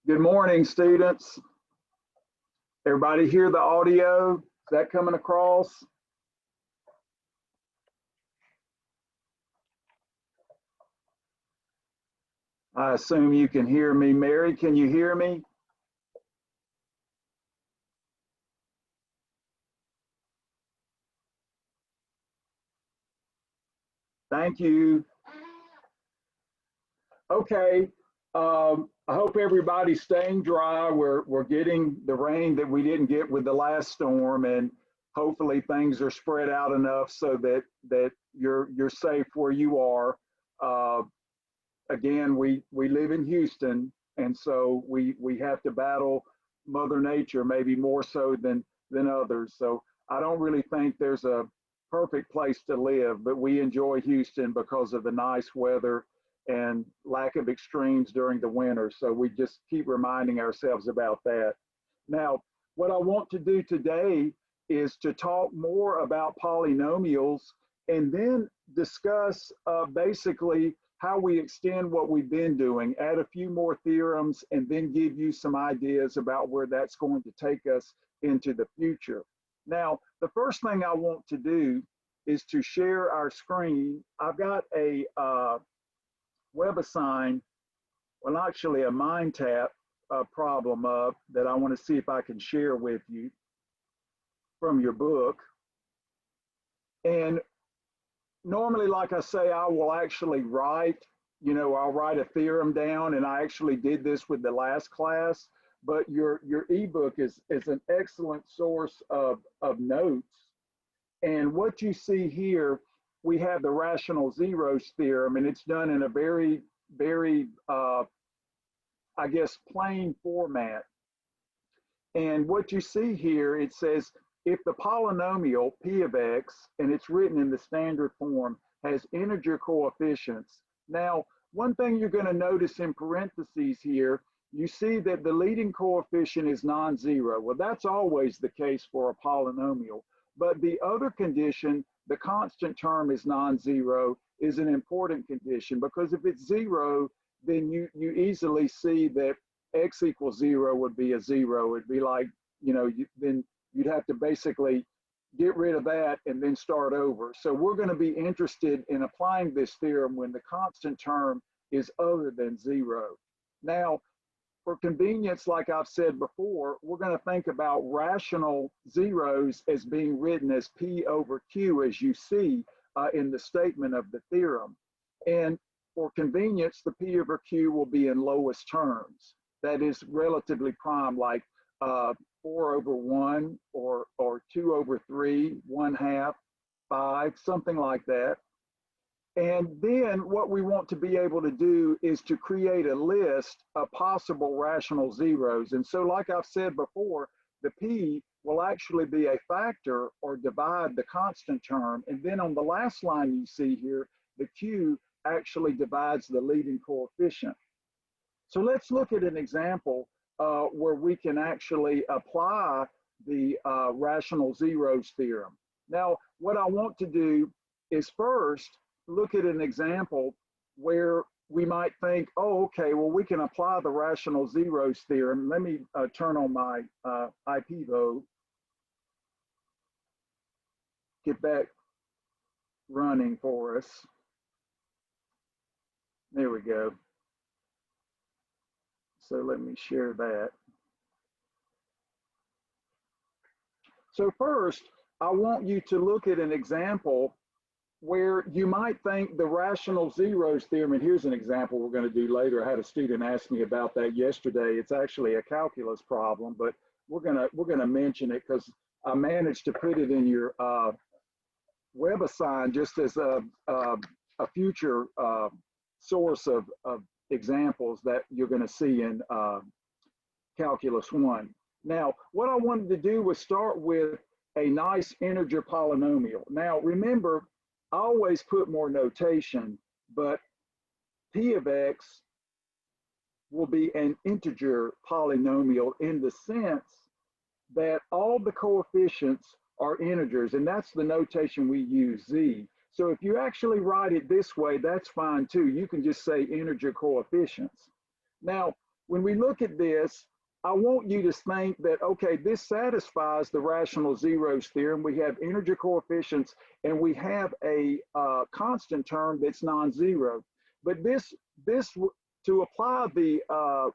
Good morning, students. Everybody hear the audio? Is that coming across? I assume you can hear me. Mary, can you hear me? Thank you. Okay. I hope everybody's staying dry. We're getting the rain that we didn't get with the last storm, and hopefully things are spread out enough so that you're safe where you are. Again, we live in Houston, and so we have to battle Mother Nature maybe more so than others. So I don't really think there's a perfect place to live, but we enjoy Houston because of the nice weather and lack of extremes during the winter. So we just keep reminding ourselves about that. Now, what I want to do today is to talk more about polynomials and then discuss basically how we extend what we've been doing, add a few more theorems, and then give you some ideas about where that's going to take us into the future. Now, the first thing I want to do is to share our screen. I've got a WebAssign, well, actually a MindTap problem up that I want to see if I can share with you from your book. And normally, like I say, I will actually write, I'll write a theorem down, and I actually did this with the last class, but your ebook is an excellent source of notes. And what you see here, we have the rational zeros theorem, and it's done in a very, very, I guess, plain format. And what you see here, it says, if the polynomial p of x, and it's written in the standard form, has integer coefficients. Now, one thing you're going to notice in parentheses here, you see that the leading coefficient is non-zero. Well, that's always the case for a polynomial. But the other condition, the constant term is non-zero, is an important condition, because if it's zero, then you easily see that x equals 0 would be a 0. It'd be like, then you'd have to basically get rid of that and then start over. So we're going to be interested in applying this theorem when the constant term is other than 0. Now, for convenience, like I've said before, we're going to think about rational zeros as being written as p over q, as you see in the statement of the theorem. And for convenience, the p over q will be in lowest terms. That is relatively prime, like 4 over 1 or 2 over 3, 1/2, 5, something like that. And then what we want to be able to do is to create a list of possible rational zeros. And so, like I've said before, the p will actually be a factor or divide the constant term. And then on the last line you see here, the q actually divides the leading coefficient. So let's look at an example where we can actually apply the rational zeros theorem. Now, what I want to do is first look at an example where we might think, oh, okay, well, we can apply the rational zeros theorem. Let me turn on my IPvo, get back running for us. There we go. So let me share that. So first, I want you to look at an example where you might think the rational zeros theorem, and here's an example we're going to do later. I had a student ask me about that yesterday. It's actually a calculus problem, but we're gonna mention it because I managed to put it in your WebAssign just as a future source of examples that you're going to see in Calculus 1. Now, what I wanted to do was start with a nice integer polynomial. Now, remember, I always put more notation, but p of x will be an integer polynomial in the sense that all the coefficients are integers, and that's the notation we use, z. So if you actually write it this way, that's fine too. You can just say integer coefficients. Now, when we look at this, I want you to think that, okay, this satisfies the rational zeros theorem. We have integer coefficients and we have a constant term that's non-zero. But this to apply the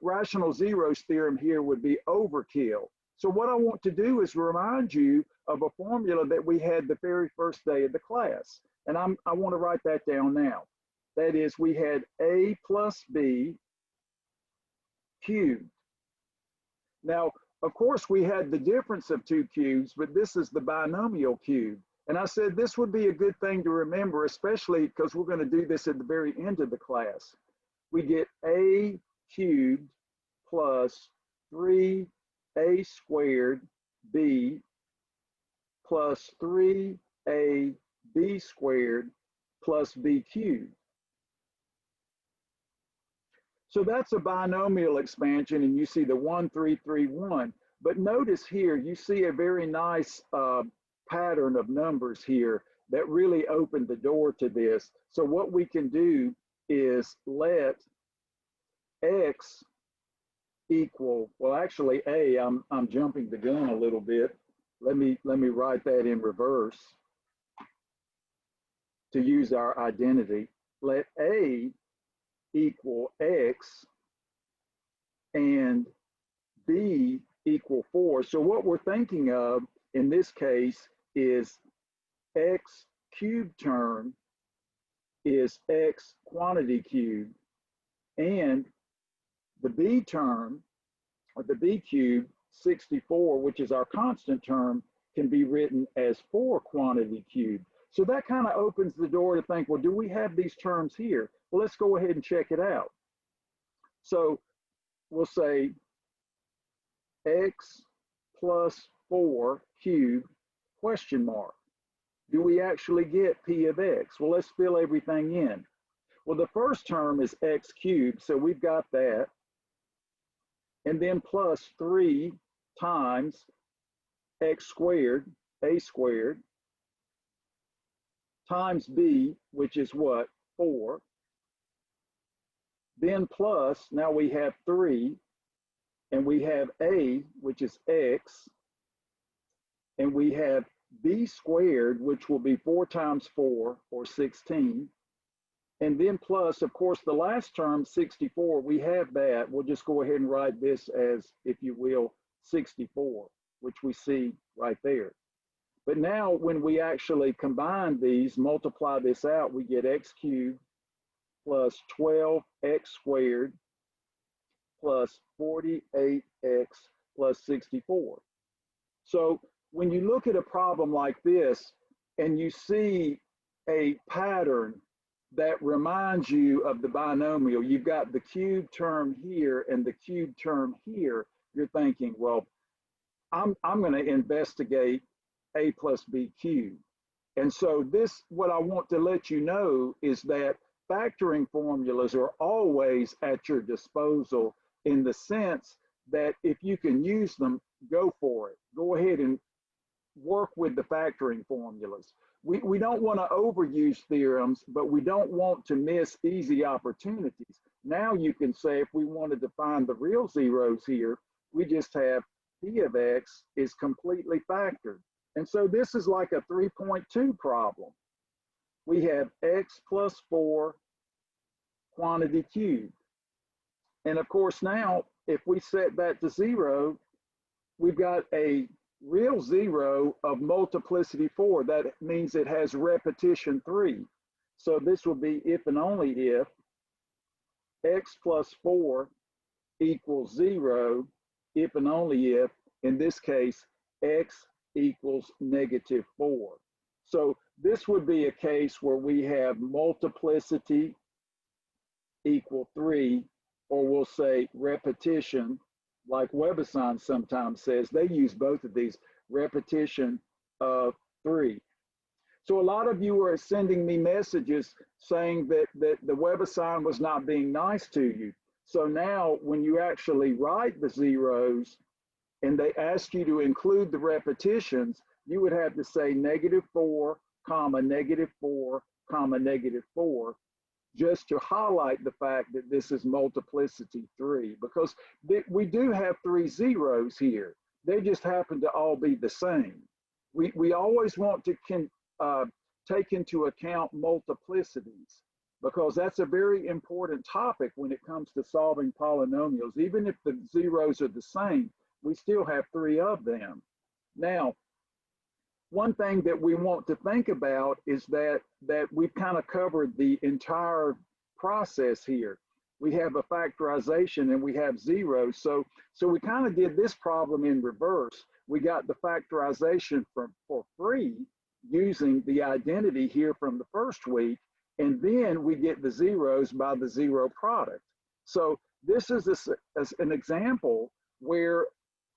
rational zeros theorem here would be overkill. So what I want to do is remind you of a formula that we had the very first day of the class. And I want to write that down now. That is, we had a plus b cubed. Now, of course, we had the difference of two cubes, but this is the binomial cube. And I said this would be a good thing to remember, especially because we're going to do this at the very end of the class. We get a cubed plus 3a squared b plus 3ab squared plus b cubed. So that's a binomial expansion, and you see the 1, 3, 3, 1. But notice here, you see a very nice pattern of numbers here that really opened the door to this. So what we can do is let x equal, well, actually I'm jumping the gun a little bit. Let me write that in reverse to use our identity. Let a equal x and b equal 4. So what we're thinking of in this case is x cubed term is x quantity cubed, and the b term, or the b cubed, 64, which is our constant term, can be written as 4 quantity cubed. So that kind of opens the door to think, well, do we have these terms here? Well, let's go ahead and check it out. So we'll say x plus 4 cubed question mark. Do we actually get p of x? Well, let's fill everything in. Well, the first term is x cubed, so we've got that. And then plus 3 times x squared, a squared, times b, which is what? 4. Then plus, now we have 3, and we have a, which is x, and we have b squared, which will be 4 times 4, or 16. And then plus, of course, the last term, 64, we have that. We'll just go ahead and write this as, if you will, 64, which we see right there. But now when we actually combine these, multiply this out, we get x cubed plus 12x squared plus 48x plus 64. So when you look at a problem like this and you see a pattern that reminds you of the binomial, you've got the cube term here and the cube term here, you're thinking, well, I'm going to investigate a plus b cubed. And so this, what I want to let you know is that factoring formulas are always at your disposal, in the sense that if you can use them, go for it. Go ahead and work with the factoring formulas. We don't want to overuse theorems, but we don't want to miss easy opportunities. Now you can say, if we wanted to find the real zeros here, we just have p of x is completely factored. And so this is like a 3.2 problem. We have x plus 4 quantity cubed. And of course, now, if we set that to 0, we've got a real zero of multiplicity 4. That means it has repetition 3. So this will be if and only if x plus 4 equals 0, if and only if, in this case, x equals negative 4. So this would be a case where we have multiplicity equal 3, or we'll say repetition, like Webasine sometimes says. They use both of these, repetition of 3. So a lot of you are sending me messages saying that the Webasine was not being nice to you. So now when you actually write the zeros and they ask you to include the repetitions, you would have to say negative 4, comma, negative 4, comma, negative 4. just to highlight the fact that this is multiplicity 3, because we do have 3 zeros here. They just happen to all be the same. We always want to take into account multiplicities, because that's a very important topic when it comes to solving polynomials. Even if the zeros are the same, we still have 3 of them. Now, one thing that we want to think about is that we've kind of covered the entire process here. We have a factorization and we have zeros. So we kind of did this problem in reverse. We got the factorization for free using the identity here from the first week, and then we get the zeros by the zero product. So this is an example where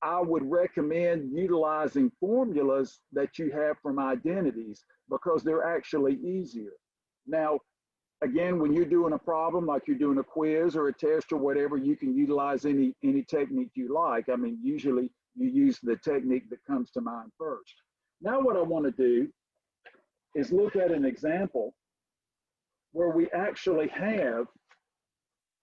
I would recommend utilizing formulas that you have from identities, because they're actually easier. Now, again, when you're doing a problem, like you're doing a quiz or a test or whatever, you can utilize any technique you like. I mean, usually you use the technique that comes to mind first. Now what I want to do is look at an example where we actually have,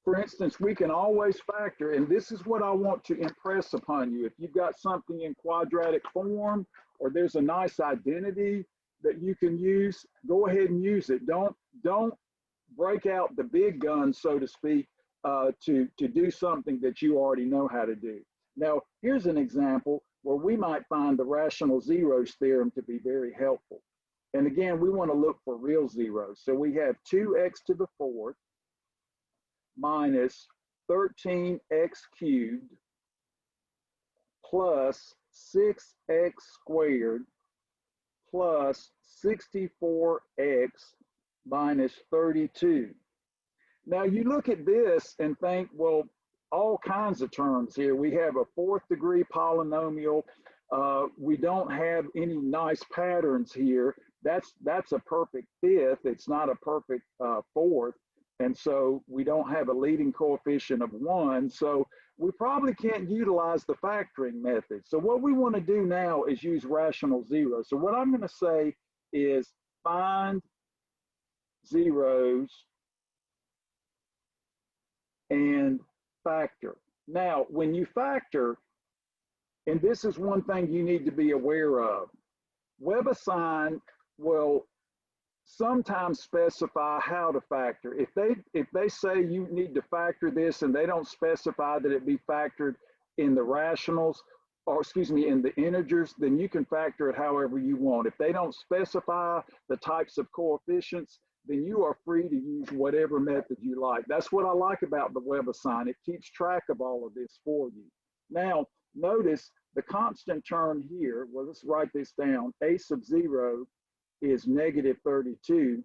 for instance, we can always factor, and this is what I want to impress upon you. If you've got something in quadratic form, or there's a nice identity that you can use, go ahead and use it. Don't break out the big guns, so to speak, to do something that you already know how to do. Now, here's an example where we might find the rational zeros theorem to be very helpful. And again, we want to look for real zeros. So we have 2x to the 4th minus 13x cubed plus 6x squared plus 64x minus 32. Now you look at this and think, well, all kinds of terms here. We have a 4th degree polynomial. We don't have any nice patterns here. That's a perfect 5th. It's not a perfect 4th. And so we don't have a leading coefficient of 1. So we probably can't utilize the factoring method. So what we want to do now is use rational zeros. So what I'm going to say is find zeros and factor. Now, when you factor, and this is one thing you need to be aware of, WebAssign will sometimes specify how to factor. If they say you need to factor this and they don't specify that it be factored in the rationals, or excuse me, in the integers, then you can factor it however you want. If they don't specify the types of coefficients, then you are free to use whatever method you like. That's what I like about the WebAssign. It keeps track of all of this for you. Now, notice the constant term here, well, let's write this down. A sub 0 is negative 32.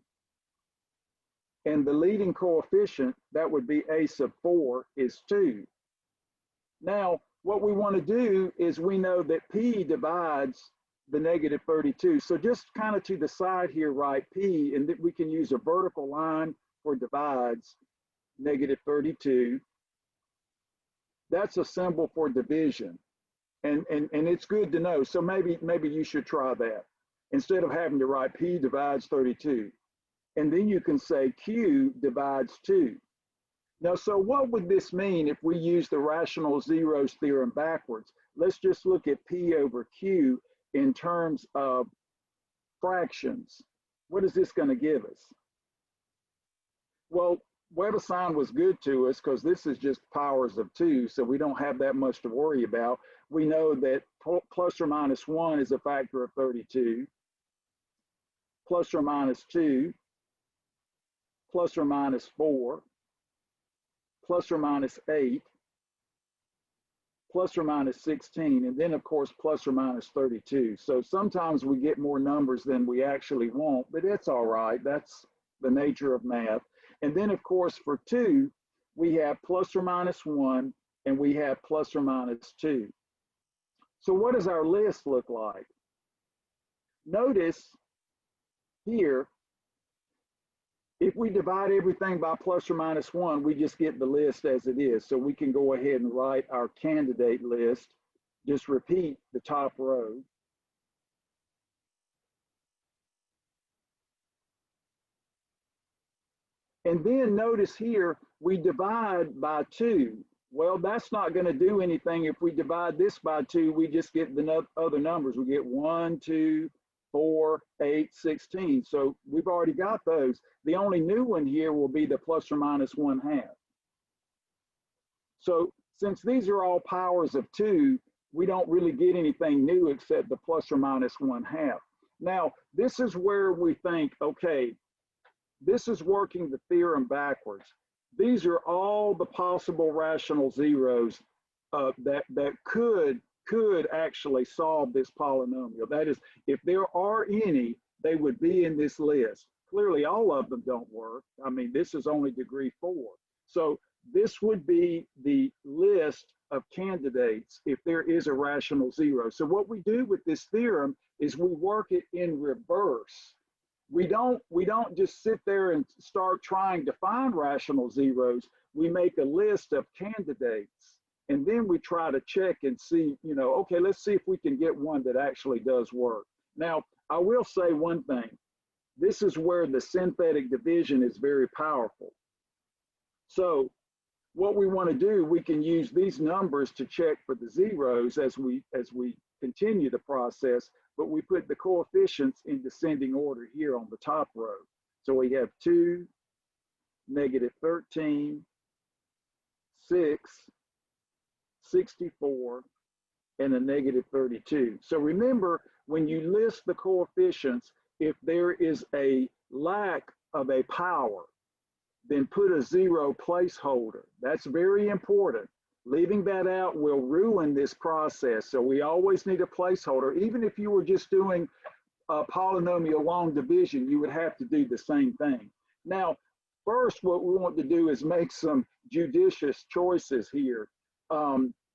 And the leading coefficient, that would be a sub 4, is 2. Now, what we want to do is we know that P divides the negative 32. So just kind of to the side here, write P, and that we can use a vertical line for divides negative 32. That's a symbol for division. And it's good to know. So maybe you should try that instead of having to write P divides 32. And then you can say Q divides 2. Now, so what would this mean if we use the rational zeros theorem backwards? Let's just look at P over Q in terms of fractions. What is this going to give us? Well, WebAssign was good to us because this is just powers of 2, so we don't have that much to worry about. We know that plus or minus 1 is a factor of 32, plus or minus 2, plus or minus 4, plus or minus 8, plus or minus 16, and then of course plus or minus 32. So sometimes we get more numbers than we actually want, but it's all right. That's the nature of math. And then of course for 2, we have plus or minus 1, and we have plus or minus 2. So what does our list look like? Notice here, if we divide everything by plus or minus 1, we just get the list as it is. So we can go ahead and write our candidate list. Just repeat the top row. And then notice here, we divide by 2. Well, that's not going to do anything. If we divide this by 2, we just get the other numbers. We get 1, 2, 4, 8, 16. So we've already got those. The only new one here will be the plus or minus 1/2. So since these are all powers of 2, we don't really get anything new except the plus or minus 1/2. Now, this is where we think, okay, this is working the theorem backwards. These are all the possible rational zeros that could actually solve this polynomial. That is, if there are any, they would be in this list. Clearly, all of them don't work. I mean, this is only degree 4. So this would be the list of candidates if there is a rational zero. So what we do with this theorem is we work it in reverse. We don't just sit there and start trying to find rational zeros. We make a list of candidates, and then we try to check and see, you know, okay, let's see if we can get one that actually does work. Now, I will say one thing. This is where the synthetic division is very powerful. So what we want to do, we can use these numbers to check for the zeros as we continue the process, but we put the coefficients in descending order here on the top row. So we have 2, -13, 6, 64, and a -32. So remember, when you list the coefficients, if there is a lack of a power, then put a 0 placeholder. That's very important. Leaving that out will ruin this process. So we always need a placeholder. Even if you were just doing a polynomial long division, you would have to do the same thing. Now, first, what we want to do is make some judicious choices here.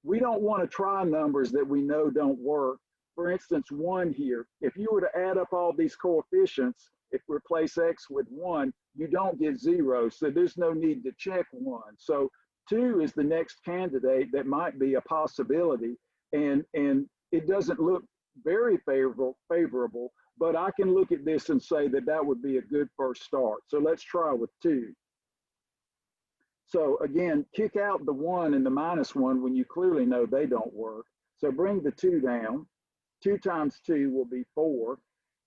We don't want to try numbers that we know don't work. For instance, 1 here, if you were to add up all these coefficients, if we replace x with 1, you don't get 0. So there's no need to check 1. So 2 is the next candidate that might be a possibility, and it doesn't look very favorable, but I can look at this and say that that would be a good first start. So let's try with 2. So again, kick out the 1 and the -1 when you clearly know they don't work. So bring the 2 down. 2 times 2 will be 4.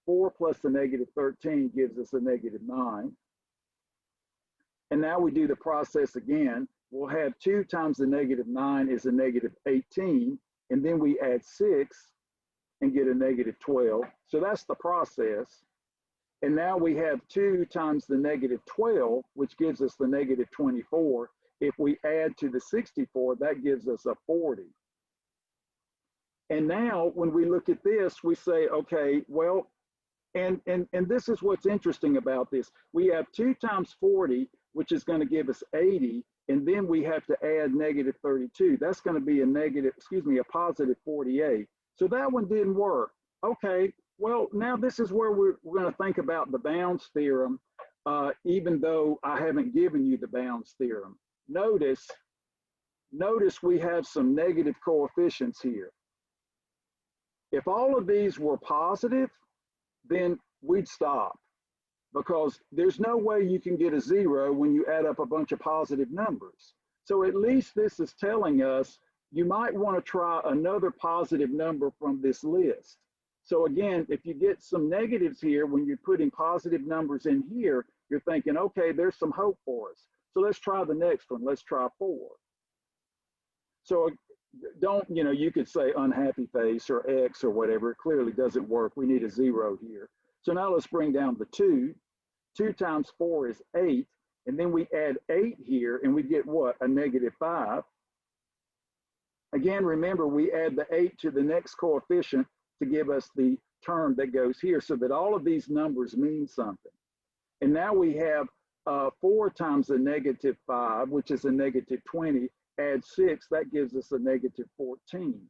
4 plus the -13 gives us a -9. And now we do the process again. We'll have 2 times the -9 is a -18. And then we add 6 and get a -12. So that's the process. And now we have 2 times the -12, which gives us the -24. If we add to the 64, that gives us a 40. And now when we look at this, we say, okay, well, and this is what's interesting about this. We have 2 times 40, which is going to give us 80, and then we have to add -32. That's going to be a positive 48. So that one didn't work. Okay, well, now this is where we're going to think about the bounds theorem, even though I haven't given you the bounds theorem. Notice we have some negative coefficients here. If all of these were positive, then we'd stop, because there's no way you can get a 0 when you add up a bunch of positive numbers. So at least this is telling us you might want to try another positive number from this list. So again, if you get some negatives here, when you're putting positive numbers in here, you're thinking, okay, there's some hope for us. So let's try the next one. Let's try 4. So don't, you could say unhappy face or X or whatever. It clearly doesn't work. We need a 0 here. So now let's bring down the 2. 2 times 4 is 8. And then we add 8 here, and we get what? A -5. Again, remember, we add the 8 to the next coefficient to give us the term that goes here, so that all of these numbers mean something. And now we have 4 times a -5, which is a -20. Add 6, that gives us a -14.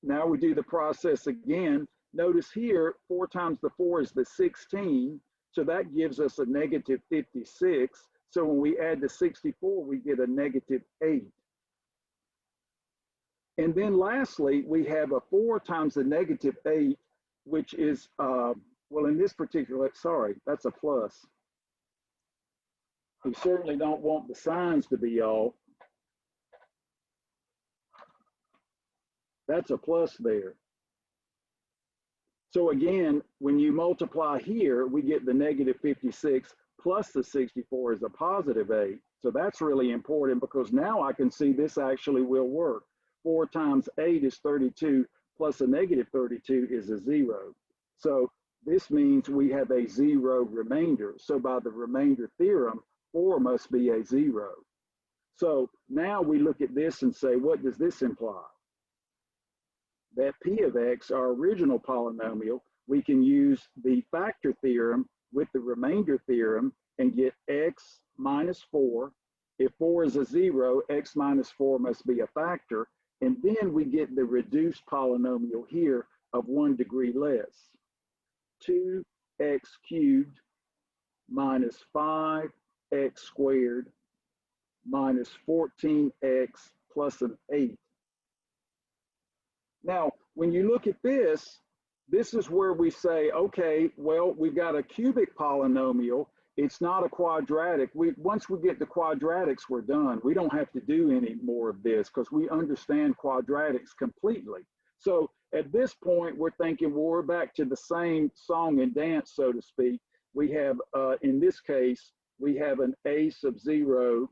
Now we do the process again. Notice here, 4 times the 4 is the 16. So that gives us a -56. So when we add the 64, we get a -8. And then lastly, we have a 4 times the -8, which is, well, in this particular, sorry, that's a plus. You certainly don't want the signs to be off. That's a plus there. So again, when you multiply here, we get the negative 56 plus the 64 is a positive 8. So that's really important because now I can see this actually will work. 4 times 8 is 32 plus a negative 32 is a 0. So this means we have a 0 remainder. So by the remainder theorem, 4 must be a 0. So now we look at this and say, what does this imply? That P of X, our original polynomial, we can use the factor theorem with the remainder theorem and get X minus 4. If 4 is a 0, X minus 4 must be a factor. And then we get the reduced polynomial here of 1 degree less. 2x cubed minus 5x squared minus 14x plus an 8. Now, when you look at this, this is where we say, okay, well, we've got a cubic polynomial. It's not a quadratic. Once we get the quadratics, we're done. We don't have to do any more of this because we understand quadratics completely. So at this point, we're thinking, well, we're back to the same song and dance, so to speak. We have, in this case, we have an a sub 0,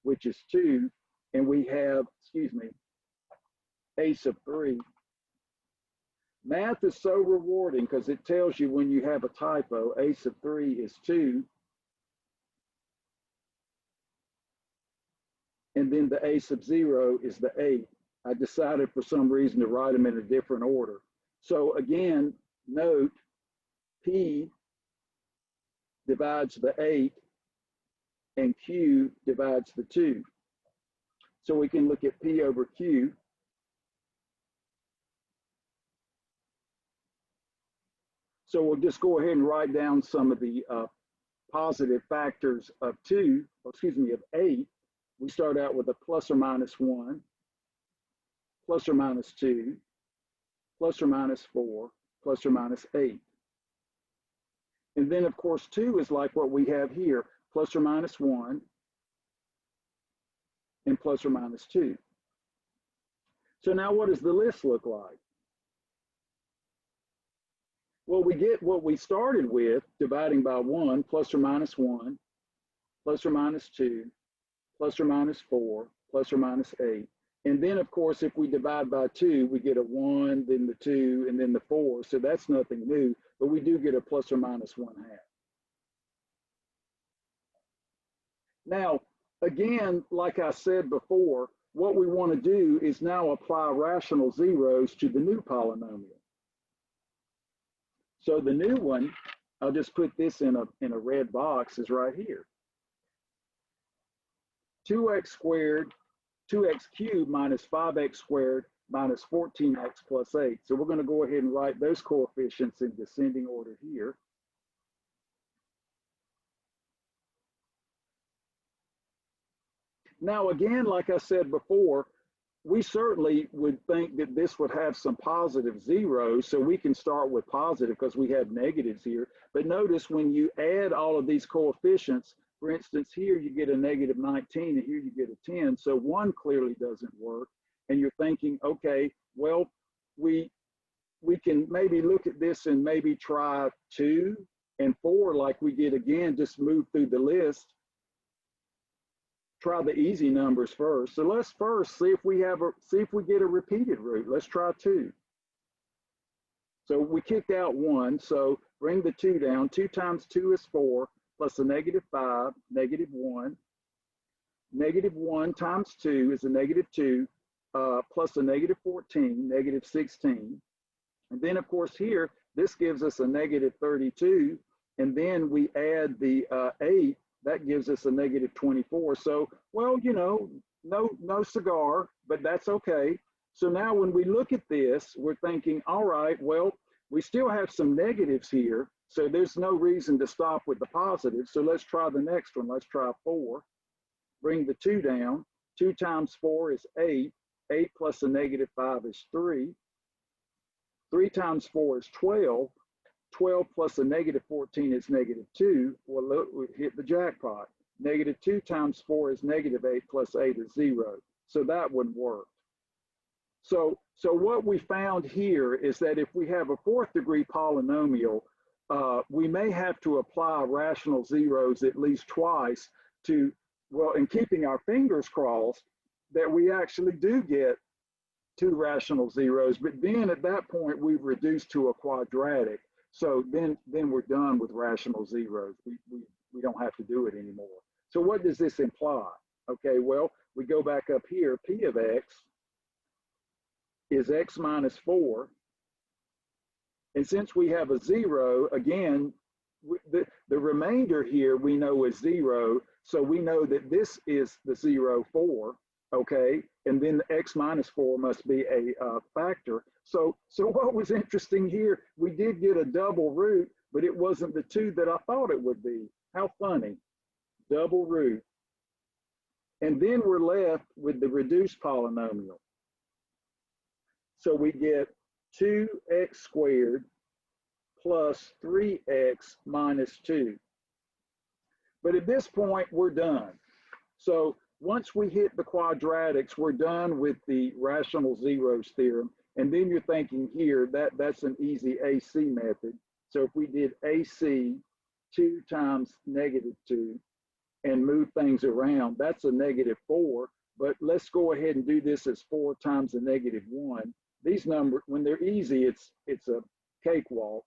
which is 2, and we have, excuse me, a sub 3. Math is so rewarding because it tells you when you have a typo. A sub 3 is 2. And then the a sub 0 is the 8. I decided for some reason to write them in a different order. So again, note P divides the 8 and Q divides the 2. So we can look at P over Q. So we'll just go ahead and write down some of the positive factors of 2, or excuse me, of 8. We start out with a plus or minus 1, plus or minus 2, plus or minus 4, plus or minus 8. And then, of course, 2 is like what we have here, plus or minus 1, and plus or minus 2. So now what does the list look like? Well, we get what we started with, dividing by 1, plus or minus 1, plus or minus 2, plus or minus 4, plus or minus 8. And then, of course, if we divide by 2, we get a 1, then the 2, and then the 4. So that's nothing new, but we do get a plus or minus 1/2. Now, again, like I said before, what we want to do is now apply rational zeros to the new polynomial. So the new one, I'll just put this in a red box, is right here. 2x squared, 2x cubed minus 5x squared minus 14x plus 8. So we're going to go ahead and write those coefficients in descending order here. Now, again, like I said before, we certainly would think that this would have some positive zeros, so we can start with positive because we have negatives here. But notice when you add all of these coefficients, for instance, here you get a negative 19 and here you get a 10. So 1 clearly doesn't work. And you're thinking, okay, well, we can maybe look at this and maybe try 2 and 4 like we did again, just move through the list. Try the easy numbers first. So let's first see if we get a repeated root. Let's try 2. So we kicked out 1. So bring the 2 down. 2 times 2 is 4 plus a negative 5, negative 1. Negative 1 times 2 is a negative 2 plus a negative 14, negative 16. And then of course here, this gives us a negative 32. And then we add the 8. That gives us a negative 24. So, well, you know, no cigar, but that's okay. So now when we look at this, we're thinking, all right, well, we still have some negatives here. So there's no reason to stop with the positives. So let's try the next one. Let's try 4. Bring the 2 down. 2 times 4 is 8. 8 plus a negative 5 is 3. 3 times 4 is 12. 12 plus a negative 14 is negative 2. Well, look, we hit the jackpot. Negative 2 times 4 is negative 8 plus 8 is 0. So that wouldn't work. So what we found here is that if we have a fourth degree polynomial, we may have to apply rational zeros at least twice to, well, in keeping our fingers crossed, that we actually do get two rational zeros, but then at that point we've reduced to a quadratic. So then we're done with rational zeros. We don't have to do it anymore. So what does this imply? Okay, well, we go back up here, P of X is X minus 4. And since we have a 0, again, the remainder here we know is 0. So we know that this is the 0, 4, okay? And then the X minus 4 must be a factor. So what was interesting here, we did get a double root, but it wasn't the 2 that I thought it would be. How funny, double root. And then we're left with the reduced polynomial. So we get 2x squared plus 3x minus 2. But at this point, we're done. So once we hit the quadratics, we're done with the rational zeros theorem. And then you're thinking here, that's an easy AC method. So if we did AC 2 times negative 2 and move things around, that's a negative 4. But let's go ahead and do this as 4 times a negative 1. These numbers, when they're easy, it's a cakewalk.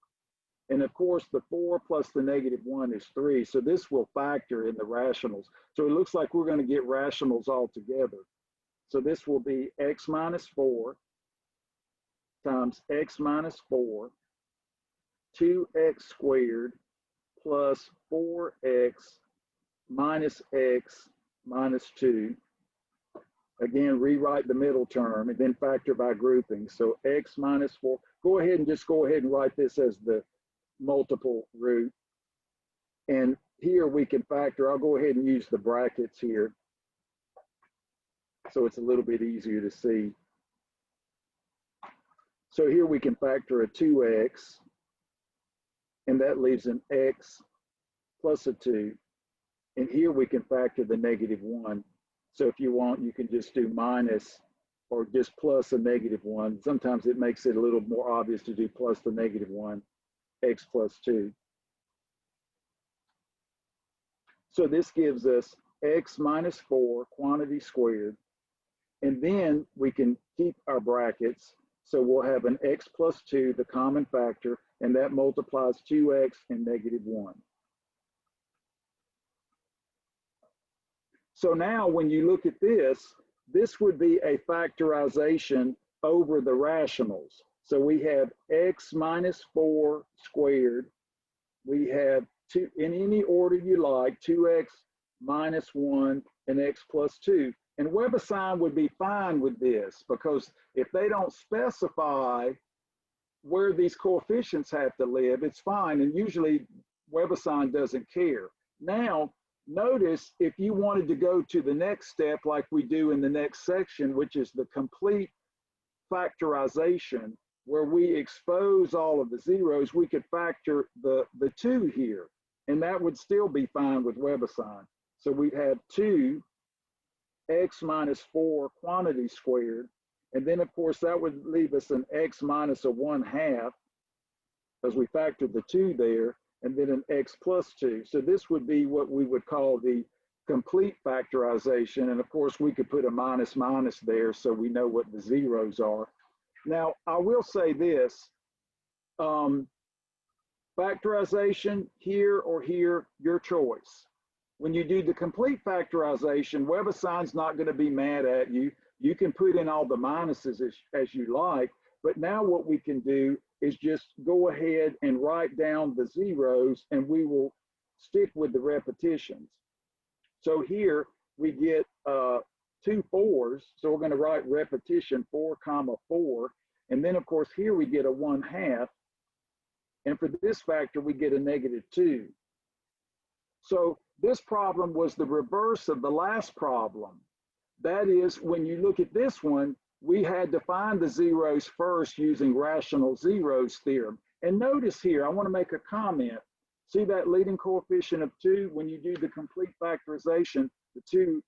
And of course, the 4 plus the negative 1 is 3. So this will factor in the rationals. So it looks like we're going to get rationals all together. So this will be x minus 4 times x minus 4, 2x squared plus 4x minus x minus 2. Again, rewrite the middle term and then factor by grouping. So x minus 4. Go ahead and write this as the multiple root. And here we can factor. I'll go ahead and use the brackets here so it's a little bit easier to see. So here we can factor a 2x, and that leaves an x plus a 2. And here we can factor the negative 1. So if you want, you can just do minus or just plus a negative 1. Sometimes it makes it a little more obvious to do plus the negative 1, x plus 2. So this gives us x minus 4 quantity squared. And then we can keep our brackets. So we'll have an x plus 2, the common factor, and that multiplies 2x and negative 1. So now when you look at this, this would be a factorization over the rationals. So we have x minus 4 squared. We have 2, in any order you like, 2x minus 1 and x plus 2. And WebAssign would be fine with this because if they don't specify where these coefficients have to live, it's fine. And usually WebAssign doesn't care. Now, notice if you wanted to go to the next step like we do in the next section, which is the complete factorization, where we expose all of the zeros, we could factor the 2 here. And that would still be fine with WebAssign. So we'd have 2 x minus 4 quantity squared. And then of course that would leave us an x minus a 1/2 because we factored the 2 there, and then an x plus 2. So this would be what we would call the complete factorization. And of course we could put a minus minus there so we know what the zeros are. Now I will say this, factorization here or here, your choice. When you do the complete factorization, WebAssign's not going to be mad at you. You can put in all the minuses as you like, but now what we can do is just go ahead and write down the zeros and we will stick with the repetitions. So here we get 2 4s, so we're going to write repetition 4 comma 4, and then of course here we get a 1/2, and for this factor we get a negative 2. So this problem was the reverse of the last problem. That is, when you look at this one, we had to find the zeros first using rational zeros theorem. And notice here, I want to make a comment. See that leading coefficient of 2? When you do the complete factorization, the 2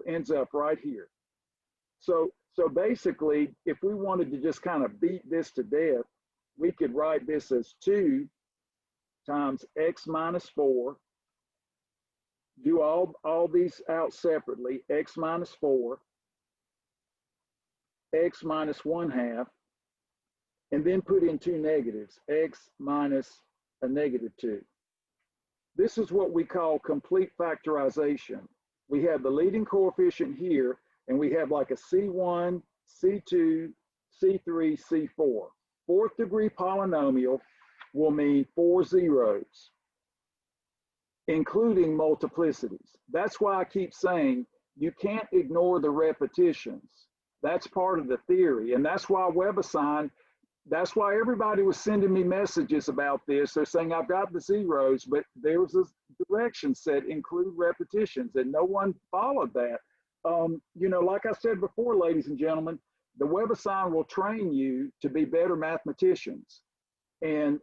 ends up right here. So basically, if we wanted to just kind of beat this to death, we could write this as 2 times x minus 4. Do all these out separately, x minus 4, x minus 1/2, and then put in 2 negatives, x minus a negative 2. This is what we call complete factorization. We have the leading coefficient here, and we have like a C1, C2, C3, C4. Fourth degree polynomial will mean 4 zeros, including multiplicities. That's why I keep saying you can't ignore the repetitions. That's part of the theory. And that's why WebAssign, that's why everybody was sending me messages about this. They're saying, I've got the zeros, but there was a direction said include repetitions, and no one followed that. You know, like I said before, ladies and gentlemen, the WebAssign will train you to be better mathematicians. And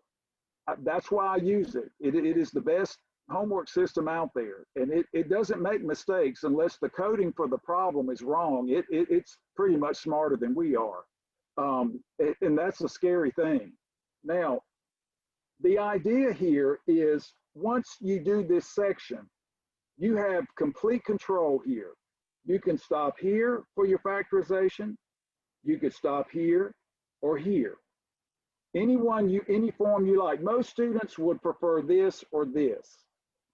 that's why I use it. It is the best homework system out there. And it doesn't make mistakes unless the coding for the problem is wrong. It's pretty much smarter than we are. And that's a scary thing. Now, the idea here is once you do this section, you have complete control here. You can stop here for your factorization. You could stop here or here. Any form you like. Most students would prefer this or this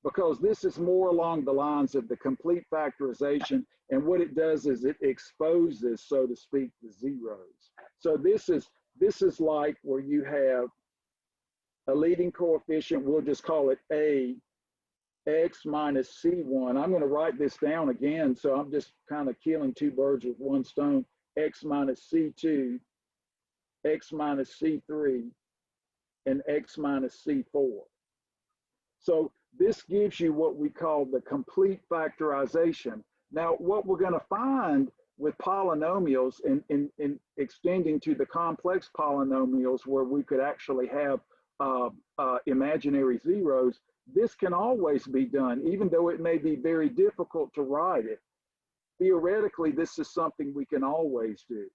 because this is more along the lines of the complete factorization. And what it does is it exposes, so to speak, the zeros. So this is like where you have a leading coefficient. We'll just call it A, x minus C1. I'm going to write this down again. So I'm just kind of killing 2 birds with 1 stone. X minus C2, x minus C3, and x minus C4. So this gives you what we call the complete factorization. Now, what we're going to find with polynomials and extending to the complex polynomials where we could actually have imaginary zeros, this can always be done, even though it may be very difficult to write it. Theoretically, this is something we can always do.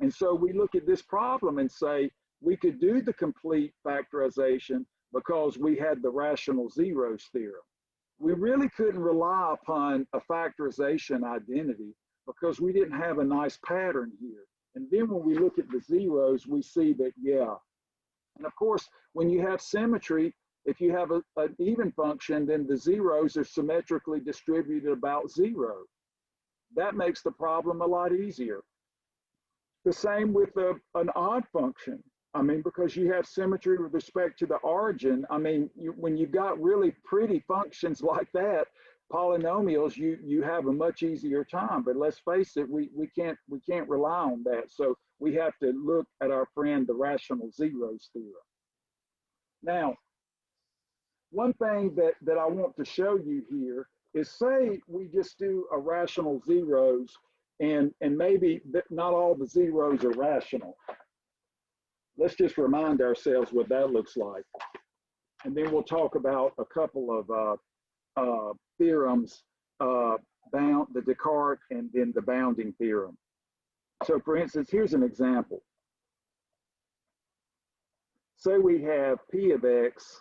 And so we look at this problem and say, we could do the complete factorization because we had the rational zeros theorem. We really couldn't rely upon a factorization identity because we didn't have a nice pattern here. And then when we look at the zeros, we see that, yeah. And of course, when you have symmetry, if you have an even function, then the zeros are symmetrically distributed about 0. That makes the problem a lot easier. The same with an odd function. I mean, because you have symmetry with respect to the origin. I mean, when you've got really pretty functions like that, polynomials, you have a much easier time. But let's face it, we can't rely on that. So we have to look at our friend the rational zeros theorem. Now, one thing that I want to show you here is, say we just do a rational zeros and maybe not all the zeros are rational. Let's just remind ourselves what that looks like. And then we'll talk about a couple of theorems, the Descartes and then the bounding theorem. So for instance, here's an example. Say we have P of X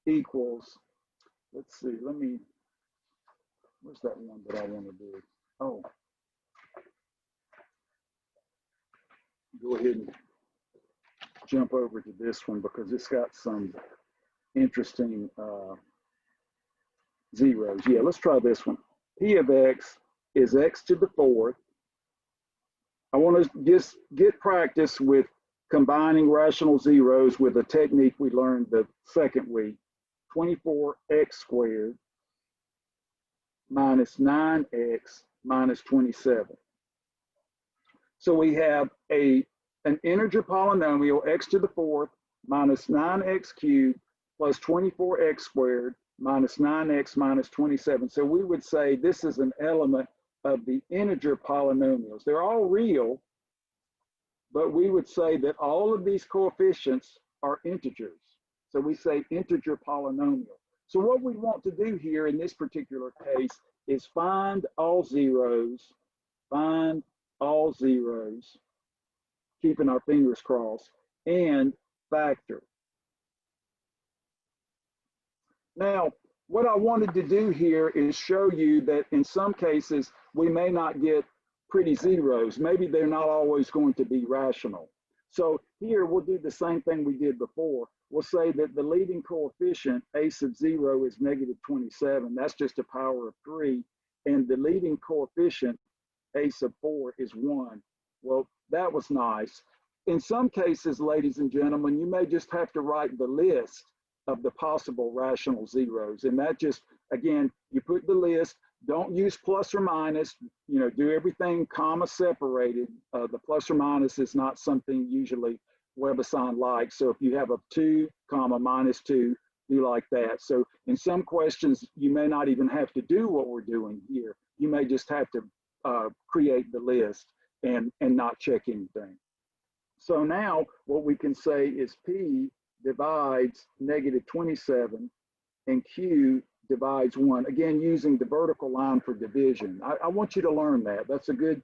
equals, let's see, where's that one that I want to do? Oh, go ahead and jump over to this one because it's got some interesting zeros. Yeah, let's try this one. P of X is X to the 4th. I want to just get practice with combining rational zeros with a technique we learned the second week. 24x squared minus 9x minus 27. So we have an integer polynomial, x to the 4th minus 9x cubed plus 24x squared minus 9x minus 27. So we would say this is an element of the integer polynomials. They're all real, but we would say that all of these coefficients are integers. So we say integer polynomial. So what we want to do here in this particular case is find all zeros, keeping our fingers crossed, and factor. Now, what I wanted to do here is show you that in some cases, we may not get pretty zeros. Maybe they're not always going to be rational. So here we'll do the same thing we did before. We'll say that the leading coefficient, a sub 0, is negative 27. That's just a power of 3. And the leading coefficient, a sub 4, is 1. Well, that was nice. In some cases, ladies and gentlemen, you may just have to write the list of the possible rational zeros. And that just, again, you put the list, don't use plus or minus, you know, do everything comma separated. The plus or minus is not something usually WebAssign likes. So if you have a 2 comma minus 2, do like that. So in some questions, you may not even have to do what we're doing here. You may just have to create the list and not check anything. So now what we can say is P divides negative 27 and Q divides 1, again using the vertical line for division. I want you to learn that. That's a good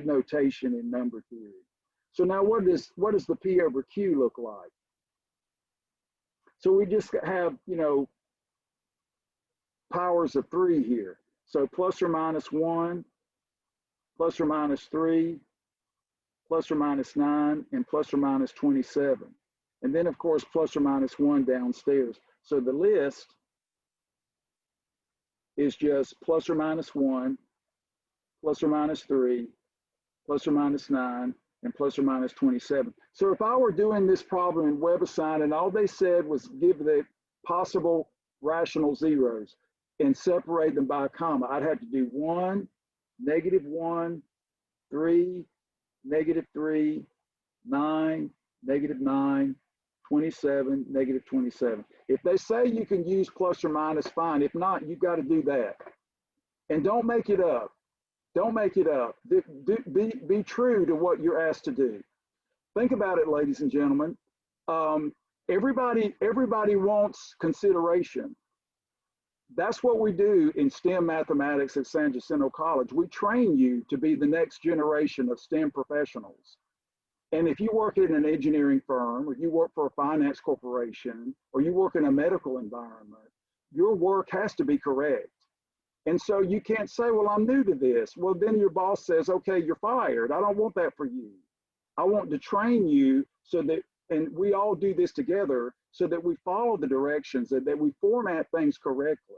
notation in number theory. So now what does the P over Q look like? So we just have, you know, powers of 3 here. So plus or minus 1, plus or minus 3, plus or minus 9, and plus or minus 27. And then, of course, plus or minus 1 downstairs. So the list is just plus or minus 1, plus or minus 3, plus or minus 9, and plus or minus 27. So if I were doing this problem in WebAssign and all they said was give the possible rational zeros and separate them by a comma, I'd have to do 1, negative 1, 3, negative 3, 9, negative 9, 27, negative 27. If they say you can use plus or minus, fine. If not, you've got to do that. And don't make it up. Don't make it up. Be true to what you're asked to do. Think about it, ladies and gentlemen. Everybody wants consideration. That's what we do in STEM mathematics at San Jacinto College. We train you to be the next generation of STEM professionals. And if you work in an engineering firm, or you work for a finance corporation, or you work in a medical environment, your work has to be correct. And so you can't say, well, I'm new to this. Well, then your boss says, okay, you're fired. I don't want that for you. I want to train you so that, and we all do this together, so that we follow the directions and that we format things correctly.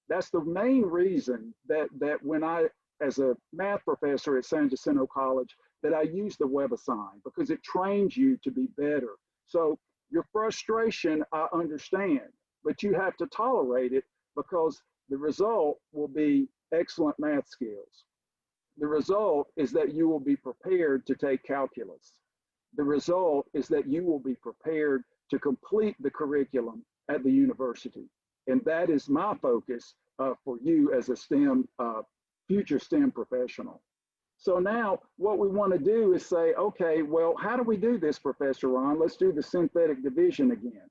That's the main reason that when I, as a math professor at San Jacinto College, that I use the WebAssign, because it trains you to be better. So your frustration, I understand, but you have to tolerate it, because the result will be excellent math skills. The result is that you will be prepared to take calculus. The result is that you will be prepared to complete the curriculum at the university. And that is my focus for you as a STEM, future STEM professional. So now what we want to do is say, okay, well, how do we do this, Professor Ron? Let's do the synthetic division again.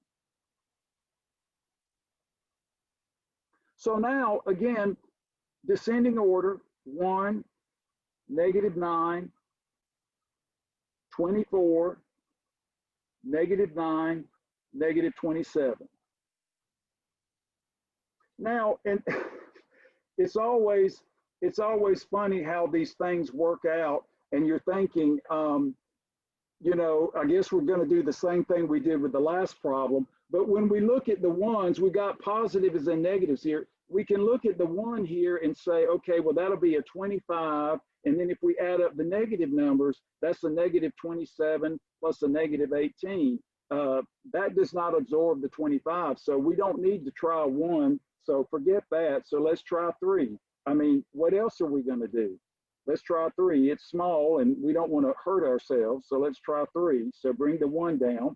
So now, again, descending order, 1, negative 9, 24, negative 9, negative 27. Now, and it's always funny how these things work out, and you're thinking, you know, I guess we're going to do the same thing we did with the last problem. But when we look at the ones, we got positives and negatives here. We can look at the 1 here and say, okay, well, that'll be a 25. And then if we add up the negative numbers, that's a negative 27 plus a negative 18. That does not absorb the 25. So we don't need to try 1. So forget that. So let's try 3. I mean, what else are we going to do? Let's try 3. It's small and we don't want to hurt ourselves. So let's try 3. So bring the 1 down.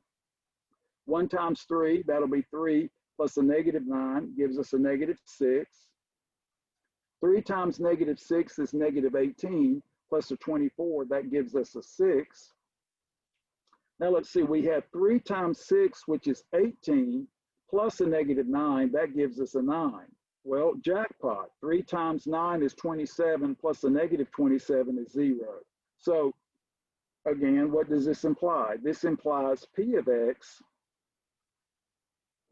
1 times 3, that'll be 3 plus a negative 9 gives us a negative 6. 3 times negative 6 is negative 18 plus a 24. That gives us a 6. Now let's see, we have 3 times 6, which is 18, plus a -9, that gives us a 9. Well, jackpot. 3 times 9 is 27, plus a -27 is 0. So again, what does this imply? This implies P of X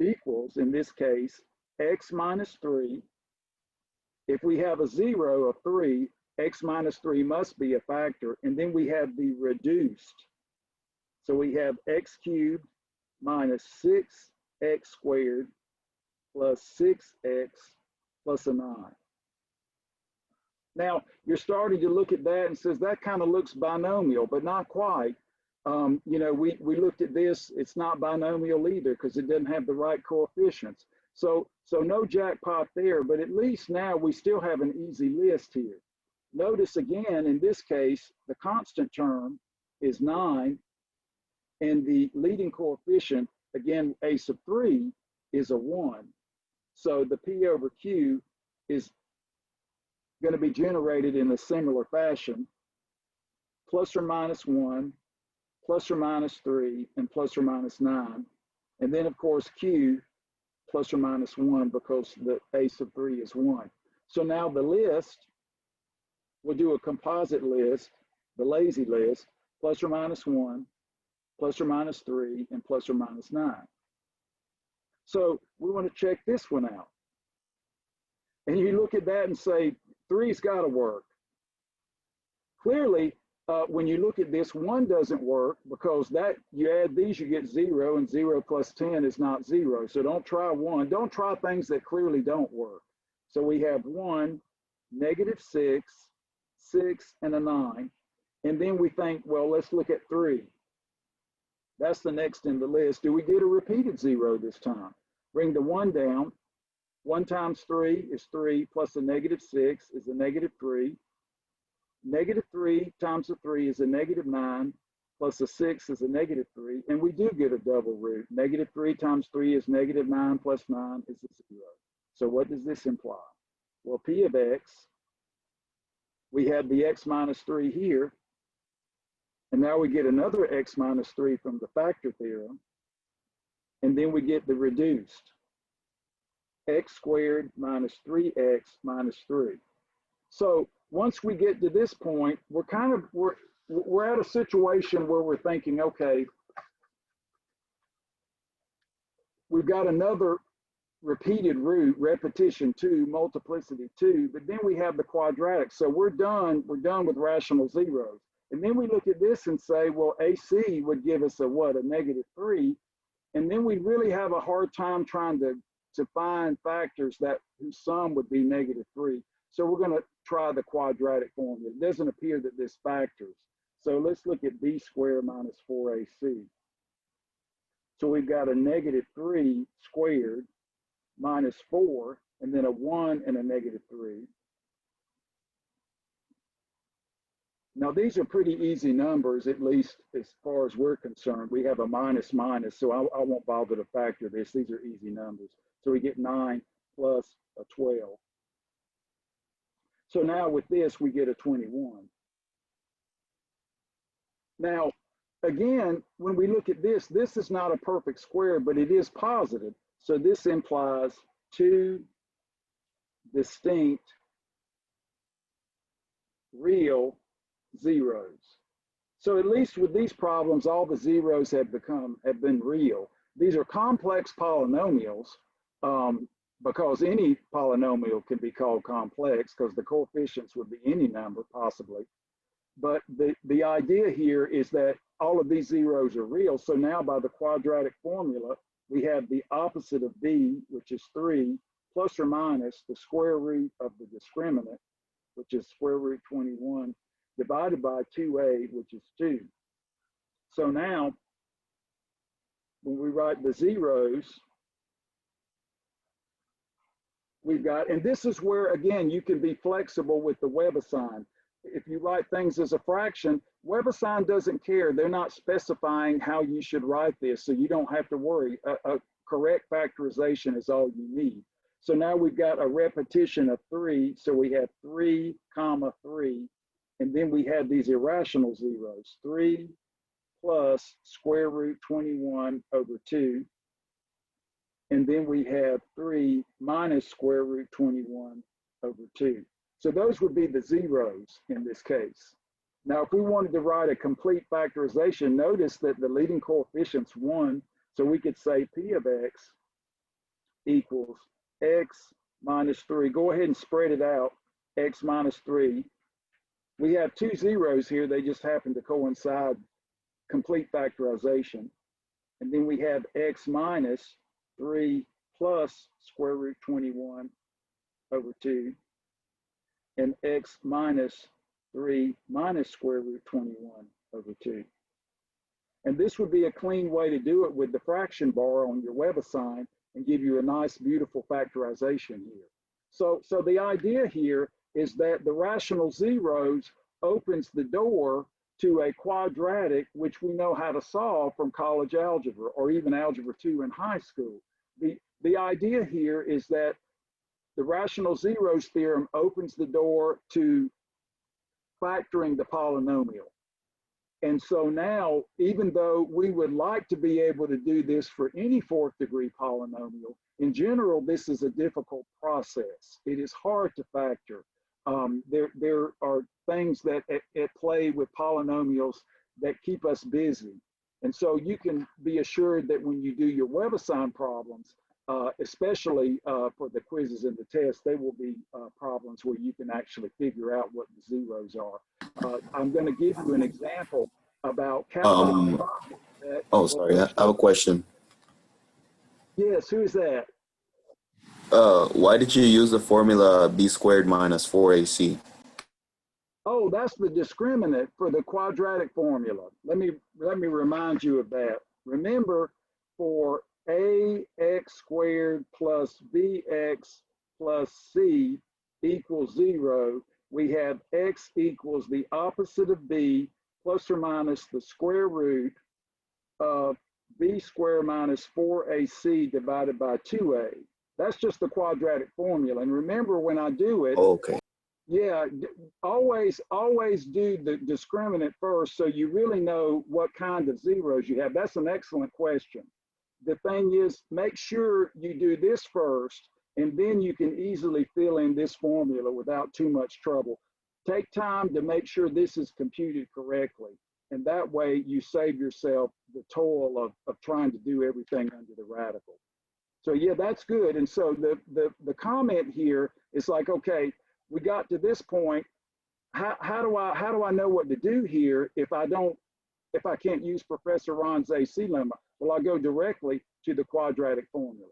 equals, in this case, X minus 3. If we have a 0 of 3, X minus 3 must be a factor. And then we have the reduced. So we have X cubed minus 6X squared plus 6X plus a 9. Now, you're starting to look at that and says that kind of looks binomial, but not quite. You know, we looked at this, it's not binomial either because it doesn't have the right coefficients. So no jackpot there, but at least now we still have an easy list here. Notice again, in this case, the constant term is 9, and the leading coefficient, again, a sub 3, is a 1. So the P over Q is going to be generated in a similar fashion, plus or minus 1, plus or minus 3, and plus or minus 9. And then, of course, Q plus or minus 1 because the a sub 3 is 1. So now the list, we'll do a composite list, the lazy list, plus or minus 1, plus or minus 3, and plus or minus 9. So we want to check this one out. And you look at that and say, 3's got to work. Clearly, when you look at this, 1 doesn't work because that you add these, you get 0, and 0 plus 10 is not 0. So don't try 1. Don't try things that clearly don't work. So we have 1, -6, 6, and a 9. And then we think, well, let's look at 3. That's the next in the list. Do we get a repeated 0 this time? Bring the 1 down. 1 times 3 is 3, plus a -6 is a -3. -3 times a 3 is a -9, plus a 6 is a -3. And we do get a double root. -3 times 3 is -9 plus 9 is a 0. So what does this imply? Well, P of X, we have the X minus 3 here. And now we get another X minus 3 from the factor theorem. And then we get the reduced. X squared minus 3X minus 3. So once we get to this point, we're at a situation where we're thinking, okay, we've got another repeated root, repetition 2, multiplicity 2, but then we have the quadratic. So we're done with rational zeros. And then we look at this and say, well, AC would give us a what, a -3. And then we really have a hard time trying to find factors that whose sum would be -3. So we're going to try the quadratic formula. It doesn't appear that this factors. So let's look at b squared minus 4ac. So we've got a -3 squared minus 4, and then a 1 and a -3. Now these are pretty easy numbers, at least as far as we're concerned. We have a minus, so I won't bother to factor this. These are easy numbers. So we get 9 plus a 12. So now with this, we get a 21. Now, again, when we look at this, this is not a perfect square, but it is positive. So this implies 2 distinct real zeros. So at least with these problems, all the zeros have been real. These are complex polynomials, because any polynomial can be called complex because the coefficients would be any number possibly. But the idea here is that all of these zeros are real. So now by the quadratic formula, we have the opposite of b, which is 3, plus or minus the square root of the discriminant, which is square root 21, divided by 2a, which is 2. So now, when we write the zeros, we've got, and this is where, again, you can be flexible with the WebAssign. If you write things as a fraction, WebAssign doesn't care. They're not specifying how you should write this, so you don't have to worry. A correct factorization is all you need. So now we've got a repetition of 3, so we have 3, 3, and then we have these irrational zeros, 3 plus square root 21 over 2. And then we have 3 minus square root 21 over 2. So those would be the zeros in this case. Now, if we wanted to write a complete factorization, notice that the leading coefficient's 1. So we could say P of x equals x minus 3. Go ahead and spread it out, x minus 3. We have 2 zeros here. They just happen to coincide, complete factorization. And then we have x minus 3 plus square root 21 over 2, and x minus 3 minus square root 21 over 2. And this would be a clean way to do it with the fraction bar on your WebAssign and give you a nice, beautiful factorization here. So the idea here is that the rational zeros opens the door to a quadratic, which we know how to solve from college algebra or even algebra 2 in high school. The idea here is that the rational zeros theorem opens the door to factoring the polynomial. And so now, even though we would like to be able to do this for any fourth degree polynomial, in general, this is a difficult process. It is hard to factor. There are things that at play with polynomials that keep us busy. And so you can be assured that when you do your WebAssign problems, especially for the quizzes and the tests, they will be problems where you can actually figure out what the zeros are. I'm going to give you an example about calculating. Oh, sorry, I have a question. Yes, who is that? Why did you use the formula b squared minus 4ac? Oh, that's the discriminant for the quadratic formula. Let me remind you of that. Remember, for ax squared plus bx plus c equals 0, we have x equals the opposite of b plus or minus the square root of b squared minus 4ac divided by 2a. That's just the quadratic formula. And remember, when I do it, Okay. yeah, always do the discriminant first so you really know what kind of zeros you have. That's an excellent question. The thing is, make sure you do this first, and then you can easily fill in this formula without too much trouble. Take time to make sure this is computed correctly, and that way you save yourself the toil of trying to do everything under the radical. So yeah, that's good. And so the comment here is like, okay, we got to this point. How do I know what to do here if I can't use Professor Ron's AC lemma? Well, I go directly to the quadratic formula,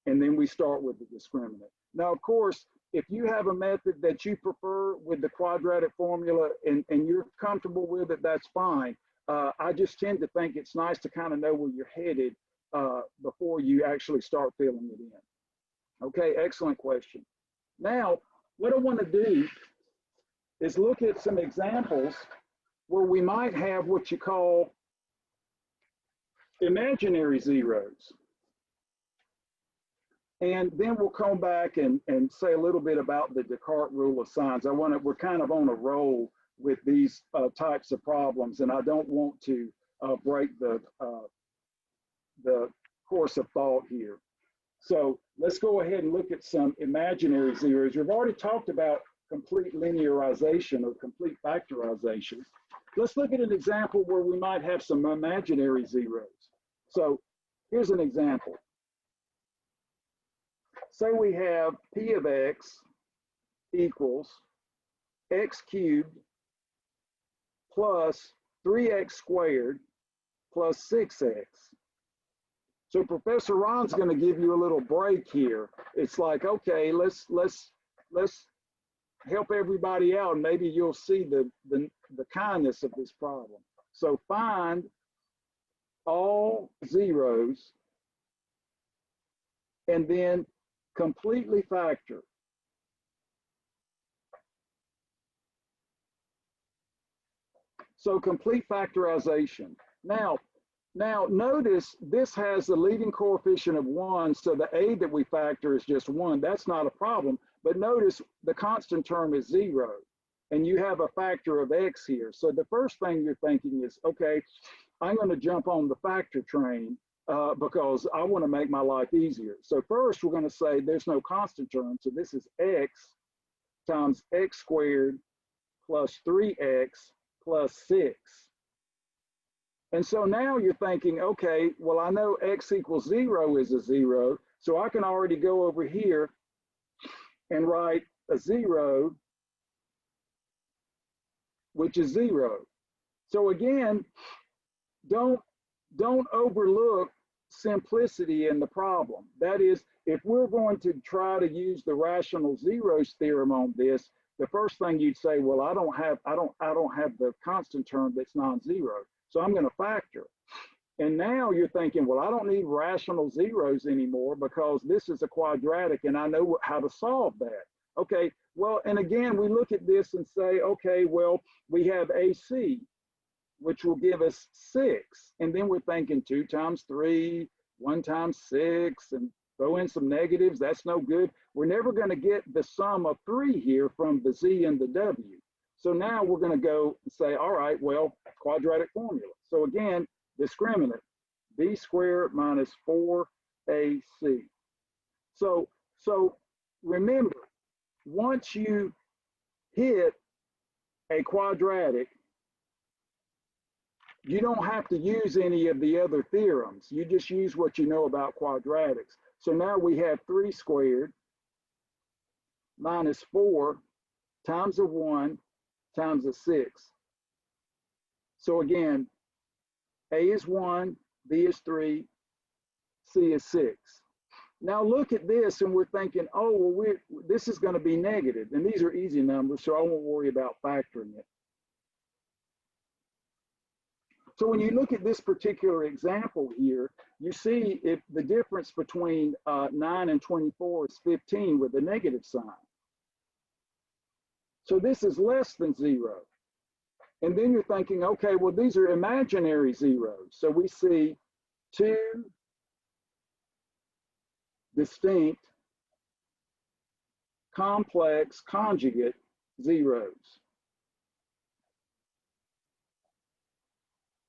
and then we start with the discriminant. Now, of course, if you have a method that you prefer with the quadratic formula and you're comfortable with it, that's fine. I just tend to think it's nice to kind of know where you're headed before you actually start filling it in. Okay, excellent question. Now, what I want to do is look at some examples where we might have what you call imaginary zeros. And then we'll come back and say a little bit about the Descartes rule of signs. We're kind of on a roll with these types of problems, and I don't want to break the course of thought here. So let's go ahead and look at some imaginary zeros. We've already talked about complete linearization or complete factorization. Let's look at an example where we might have some imaginary zeros. So here's an example. Say we have P of x equals x cubed plus 3x squared plus 6x. So Professor Ron's going to give you a little break here. It's like, okay, let's help everybody out, and maybe you'll see the kindness of this problem. So find all zeros and then completely factor. So complete factorization. Now notice this has the leading coefficient of 1, so the a that we factor is just 1. That's not a problem. But notice the constant term is 0, and you have a factor of x here. So the first thing you're thinking is, okay, I'm going to jump on the factor train, because I want to make my life easier. So first we're going to say there's no constant term. So this is x times x squared plus 3x plus 6. And so now you're thinking, okay, well, I know x equals 0 is a 0. So I can already go over here and write a 0, which is 0. So again, don't overlook simplicity in the problem. That is, if we're going to try to use the rational zeros theorem on this, the first thing you'd say, well, I don't have the constant term that's non-zero, so I'm going to factor. And now you're thinking, well, I don't need rational zeros anymore because this is a quadratic and I know how to solve that. Okay, well, and again, we look at this and say, okay, well, we have AC, which will give us 6. And then we're thinking 2 times 3, 1 times 6, and throw in some negatives. That's no good. We're never going to get the sum of 3 here from the Z and the W. So now we're going to go and say, all right, well, quadratic formula. So again, discriminant, B squared minus 4AC. So remember, once you hit a quadratic, you don't have to use any of the other theorems. You just use what you know about quadratics. So now we have 3 squared minus 4 times a 1 times a 6. So again, A is 1, B is 3, C is 6. Now look at this and we're thinking, oh, well, this is going to be negative. And these are easy numbers, so I won't worry about factoring it. So when you look at this particular example here, you see if the difference between 9 and 24 is 15 with a negative sign. So this is less than 0. And then you're thinking, okay, well, these are imaginary zeros. So we see 2 distinct complex conjugate zeros.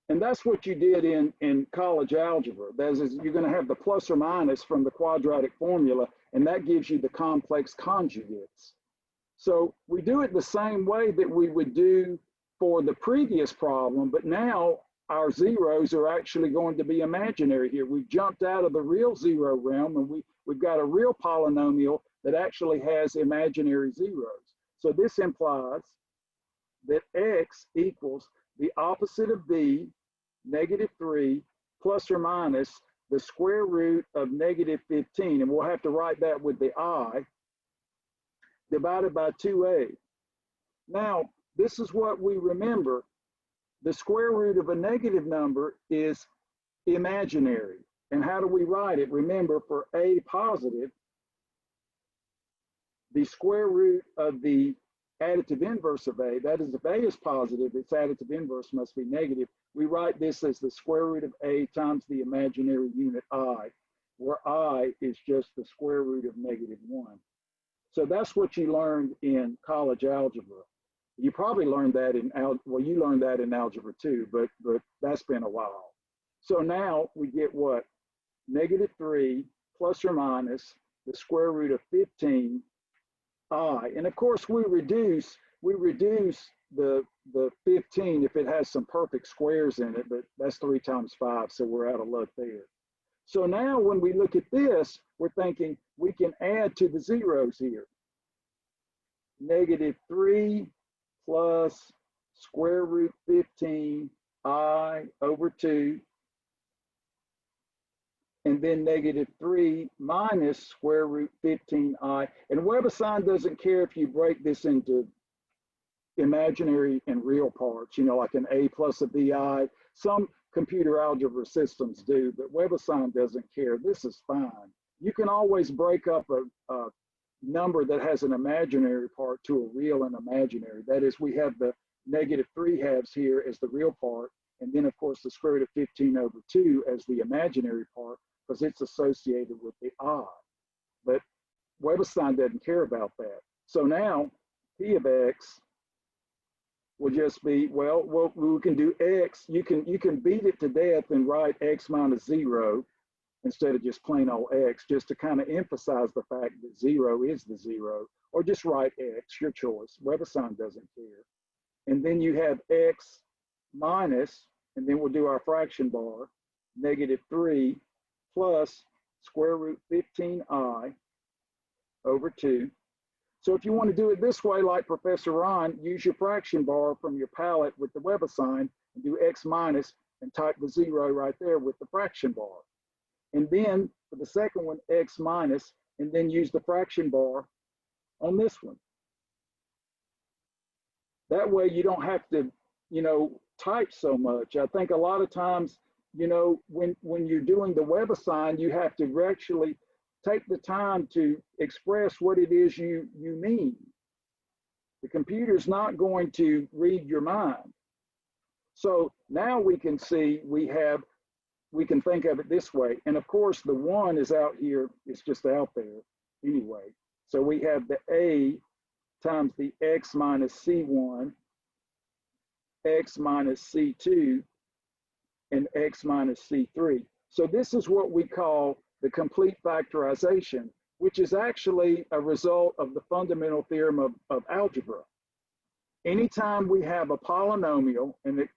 And that's what you did in college algebra. That is, you're going to have the plus or minus from the quadratic formula, and that gives you the complex conjugates. So we do it the same way that we would do for the previous problem, but now our zeros are actually going to be imaginary here. We've jumped out of the real zero realm, and we've got a real polynomial that actually has imaginary zeros. So this implies that x equals the opposite of b, -3, plus or minus the square root of -15, and we'll have to write that with the I, divided by 2a. Now, this is what we remember. The square root of a negative number is imaginary. And how do we write it? Remember, for a positive, the square root of the additive inverse of a, that is, if a is positive, its additive inverse must be negative. We write this as the square root of a times the imaginary unit I, where I is just the square root of -1. So that's what you learned in college algebra. You probably learned that you learned that in algebra 2, but that's been a while. So now we get what? -3 plus or minus the square root of 15 I. And of course we reduce the 15 if it has some perfect squares in it, but that's 3 times 5, so we're out of luck there. So now when we look at this, we're thinking we can add to the zeros here. -3 plus square root 15 I over 2, and then -3 minus square root 15 I. And WebAssign doesn't care if you break this into imaginary and real parts, you know, like an A plus a BI. Some computer algebra systems do, but WebAssign doesn't care. This is fine. You can always break up a number that has an imaginary part to a real and imaginary. That is, we have the -3/2 here as the real part, and then of course the square root of 15 over 2 as the imaginary part, because it's associated with the I. But WebAssign doesn't care about that. So now P of X will just be, well, we can do x. You can beat it to death and write x minus 0 instead of just plain old x, just to kind of emphasize the fact that 0 is the 0, or just write x, your choice. WebAssign doesn't care. And then you have x minus, and then we'll do our fraction bar, -3 plus square root 15i over 2. So if you want to do it this way, like Professor Ron, use your fraction bar from your palette with the WebAssign and do x minus and type the 0 right there with the fraction bar. And then for the second one, x minus, and then use the fraction bar on this one. That way you don't have to, type so much. I think a lot of times, when you're doing the WebAssign, you have to actually take the time to express what it is you mean. The computer's not going to read your mind. So now we can see we can think of it this way. And of course, the 1 is out here, it's just out there anyway. So we have the A times the x minus C1, x minus C2, and x minus C3. So this is what we call the complete factorization, which is actually a result of the fundamental theorem of algebra. Anytime we have a polynomial, and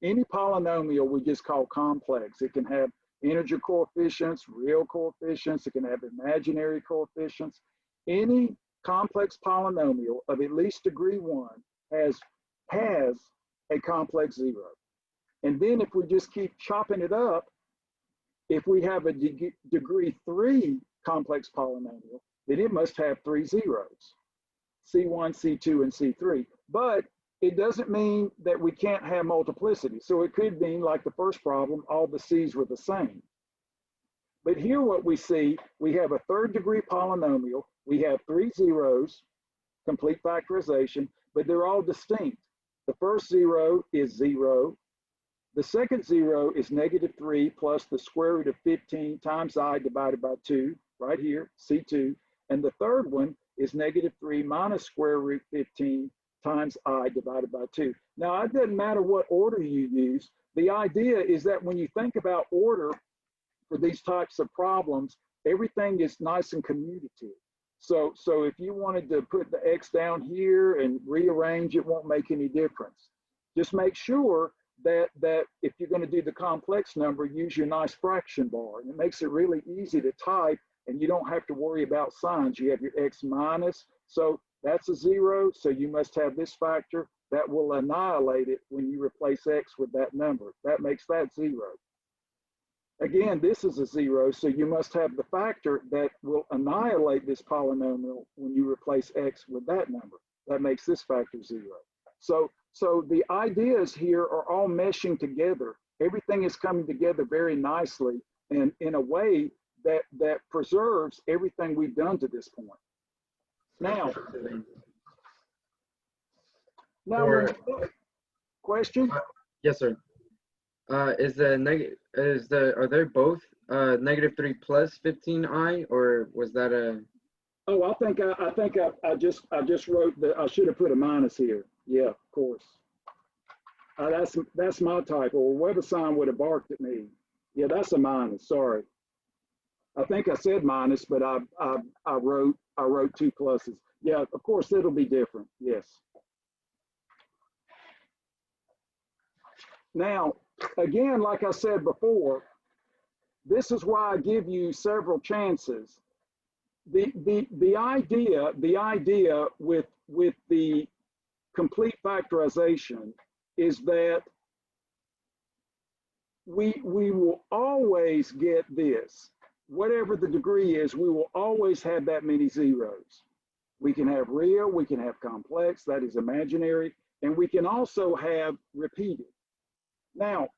any polynomial we just call complex. It can have integer coefficients, real coefficients, it can have imaginary coefficients. Any complex polynomial of at least degree 1 has a complex 0. And then if we just keep chopping it up, if we have a degree 3 complex polynomial, then it must have 3 zeros, C1, C2, and C3. But it doesn't mean that we can't have multiplicity. So it could mean, like the first problem, all the C's were the same. But here what we see, we have a 3rd degree polynomial. We have 3 zeros, complete factorization, but they're all distinct. The first 0 is 0. The second 0 is -3 plus the square root of 15 times I divided by 2, right here, C2. And the third one is -3 minus square root 15 times I divided by 2. Now, it doesn't matter what order you use. The idea is that when you think about order for these types of problems, everything is nice and commutative. So if you wanted to put the x down here and rearrange, it won't make any difference. Just make sure that if you're going to do the complex number, use your nice fraction bar. And it makes it really easy to type, and you don't have to worry about signs. You have your x minus, so that's a 0, so you must have this factor that will annihilate it when you replace x with that number. That makes that 0. Again, this is a 0, so you must have the factor that will annihilate this polynomial when you replace x with that number. That makes this factor 0. So the ideas here are all meshing together. Everything is coming together very nicely and in a way that preserves everything we've done to this point. Now, question? Yes, sir. Are they both -3 plus 15i, or was that a? Oh, I think I just wrote I should have put a minus here. Yeah, of course. That's my typo. WebAssign would have barked at me. Yeah, that's a minus. Sorry. I think I said minus, but I wrote 2 pluses. Yeah, of course it'll be different. Yes. Now, again, like I said before, this is why I give you several chances. The idea with the complete factorization is that we will always get this. Whatever the degree is, we will always have that many zeros. We can have real, we can have complex, that is imaginary, and we can also have repeated. Now,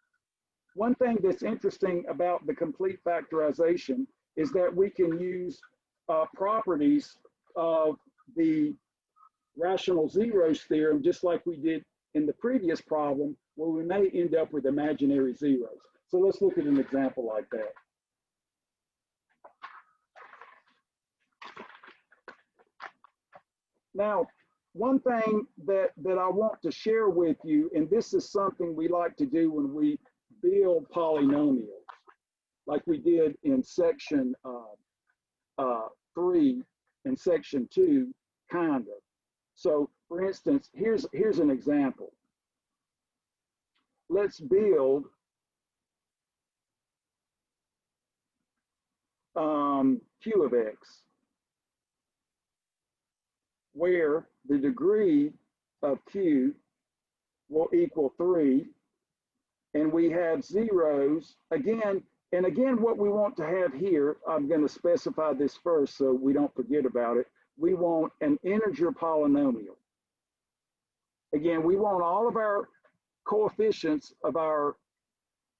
one thing that's interesting about the complete factorization is that we can use properties of the rational zeros theorem, just like we did in the previous problem, where we may end up with imaginary zeros. So let's look at an example like that. Now, one thing that I want to share with you, and this is something we like to do when we build polynomials, like we did in section 3 and section 2, kind of. So for instance, here's an example. Let's build Q of X, where the degree of Q will equal 3, and we have zeros again. And again, what we want to have here, I'm going to specify this first so we don't forget about it. We want an integer polynomial. Again, we want all of our coefficients of our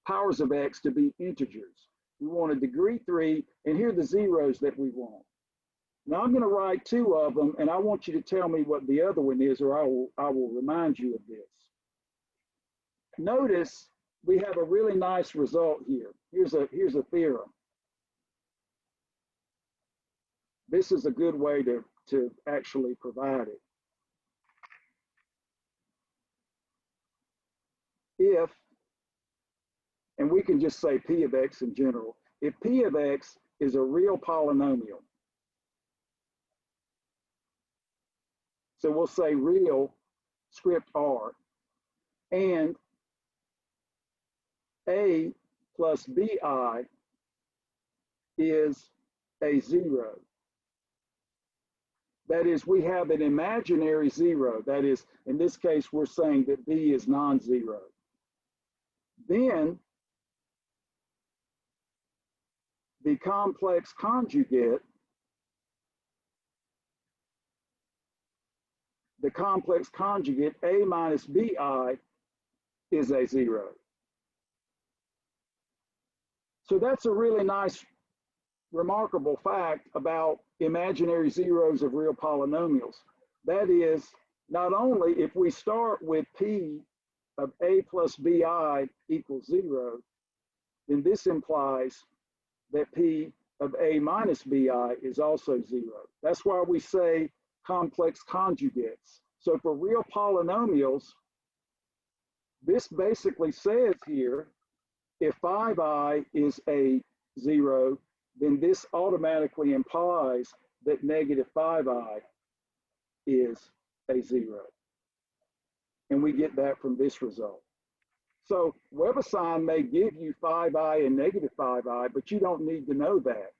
powers of X to be integers. We want a degree 3, and here are the zeros that we want. Now I'm going to write 2 of them, and I want you to tell me what the other one is, or I will remind you of this. Notice we have a really nice result here. Here's a theorem. This is a good way to actually provide it. If, and we can just say P of X in general, if P of X is a real polynomial, so we'll say real script R, and A plus BI is a 0. That is, we have an imaginary 0. That is, in this case, we're saying that B is non-zero. Then the complex conjugate, A minus BI is a 0. So that's a really nice, remarkable fact about imaginary zeros of real polynomials. That is, not only if we start with P of A plus BI equals 0, then this implies that P of A minus BI is also 0. That's why we say complex conjugates. So for real polynomials, this basically says here, if 5i is a 0, then this automatically implies that negative 5i is a 0. And we get that from this result. So WebAssign may give you 5i and negative 5i, but you don't need to know that.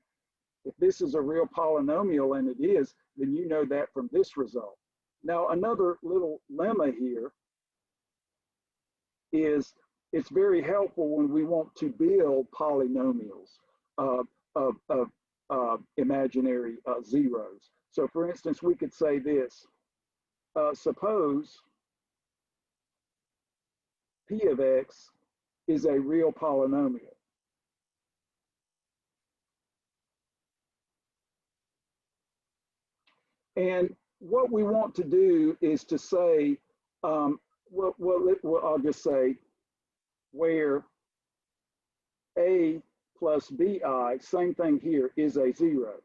If this is a real polynomial, and it is, then you know that from this result. Now, another little lemma here is it's very helpful when we want to build polynomials of imaginary zeros. So for instance, we could say this, suppose P of X is a real polynomial. And what we want to do is to say, I'll just say where A plus BI, same thing here, is a 0.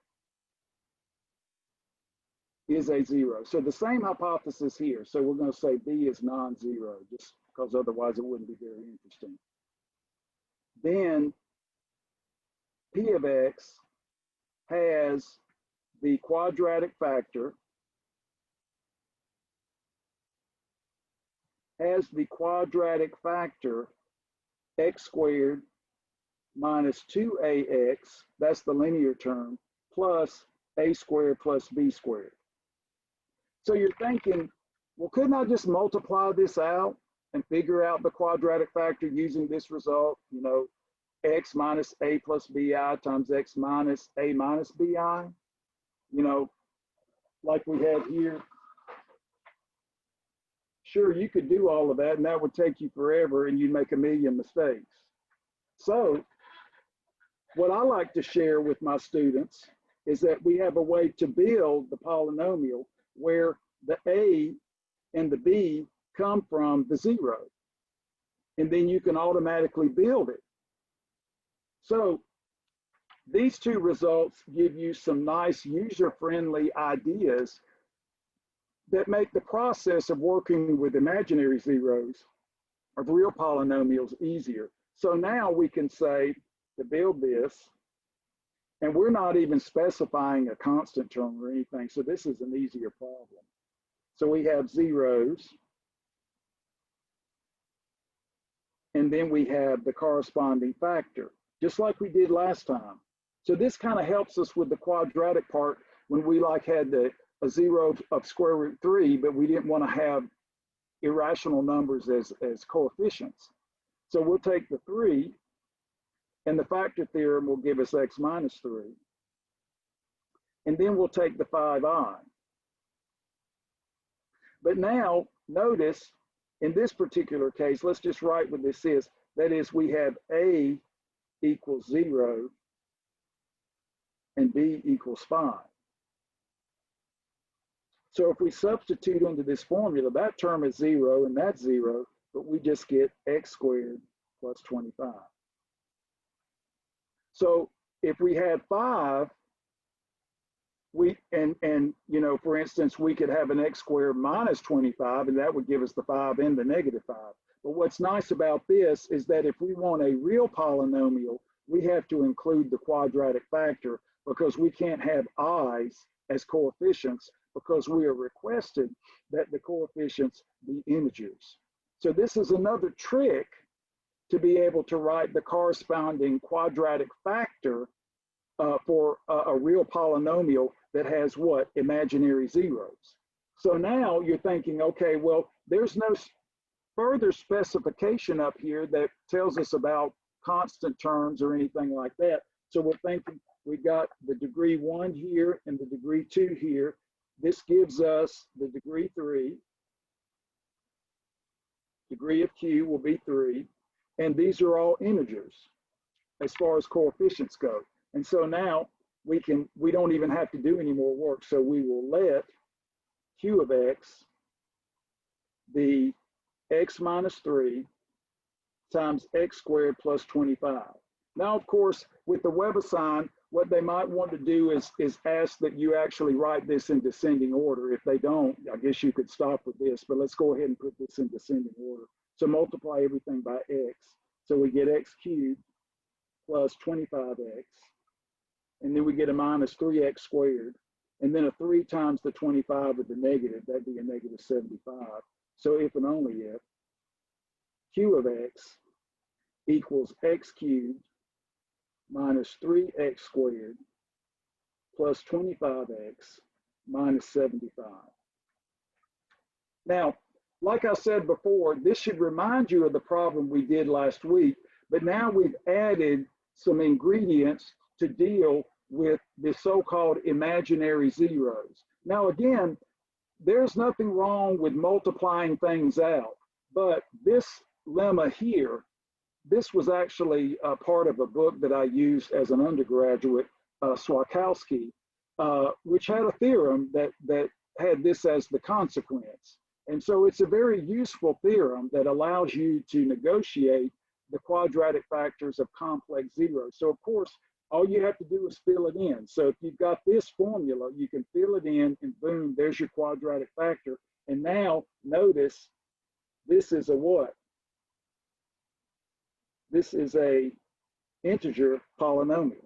Is a 0. So the same hypothesis here. So we're going to say B is non-zero, just because otherwise it wouldn't be very interesting. Then P of X has the quadratic factor, x squared minus 2ax, that's the linear term, plus a squared plus b squared. So you're thinking, well, couldn't I just multiply this out and figure out the quadratic factor using this result? You know, x minus a plus bi times x minus a minus bi, you know, like we have here. Sure, you could do all of that, and that would take you forever, and you'd make a million mistakes. So what I like to share with my students is that we have a way to build the polynomial where the A and the B come from the 0. And then you can automatically build it. So these two results give you some nice user-friendly ideas that make the process of working with imaginary zeros of real polynomials easier. So now we can say to build this, and we're not even specifying a constant term or anything, so this is an easier problem. So we have zeros, and then we have the corresponding factor, just like we did last time. So this kind of helps us with the quadratic part when we like had a zero of square root 3, but we didn't want to have irrational numbers as coefficients. So we'll take the 3, and the factor theorem will give us x minus 3. And then we'll take the 5i. But now, notice, in this particular case, let's just write what this is. That is, we have a equals 0 and b equals 5. So if we substitute into this formula, that term is 0 and that's 0, but we just get x squared plus 25. So if we had 5, you know, for instance, we could have an x squared minus 25, and that would give us the 5 and the negative 5. But what's nice about this is that if we want a real polynomial, we have to include the quadratic factor, because we can't have i's as coefficients, because we are requested that the coefficients be integers. So this is another trick to be able to write the corresponding quadratic factor for a real polynomial that has what? Imaginary zeros. So now you're thinking, okay, well, there's no further specification up here that tells us about constant terms or anything like that. So we're thinking we got the degree 1 here and the degree 2 here. This gives us the degree 3. Degree of q will be 3. And these are all integers as far as coefficients go. And so now we don't even have to do any more work. So we will let q of x be x minus 3 times x squared plus 25. Now, of course, with the WebAssign, what they might want to do is ask that you actually write this in descending order. If they don't, I guess you could stop with this, but let's go ahead and put this in descending order. So multiply everything by x. So we get x cubed plus 25x. And then we get a minus 3x squared. And then a 3 times the 25 with the negative, that'd be a negative 75. So if and only if q of x equals x cubed minus 3x squared plus 25x minus 75. Now, like I said before, this should remind you of the problem we did last week, but now we've added some ingredients to deal with the so-called imaginary zeros. Now, again, there's nothing wrong with multiplying things out, but this lemma here, this was actually a part of a book that I used as an undergraduate, Swakowski, which had a theorem that had this as the consequence. And so it's a very useful theorem that allows you to negotiate the quadratic factors of complex zeros. So of course, all you have to do is fill it in. So if you've got this formula, you can fill it in and boom, there's your quadratic factor. And now notice this is a what? This is a integer polynomial.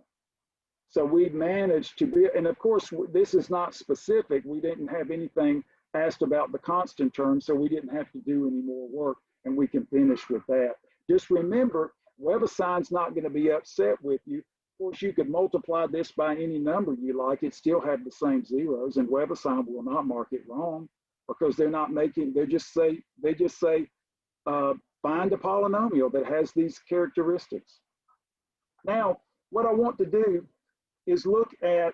So we've managed to be, and of course, this is not specific. We didn't have anything asked about the constant term, so we didn't have to do any more work, and we can finish with that. Just remember, WebAssign's not going to be upset with you. Of course, you could multiply this by any number you like. It still have the same zeros, and WebAssign will not mark it wrong because they're not making, they just say, find a polynomial that has these characteristics. Now, what I want to do is look at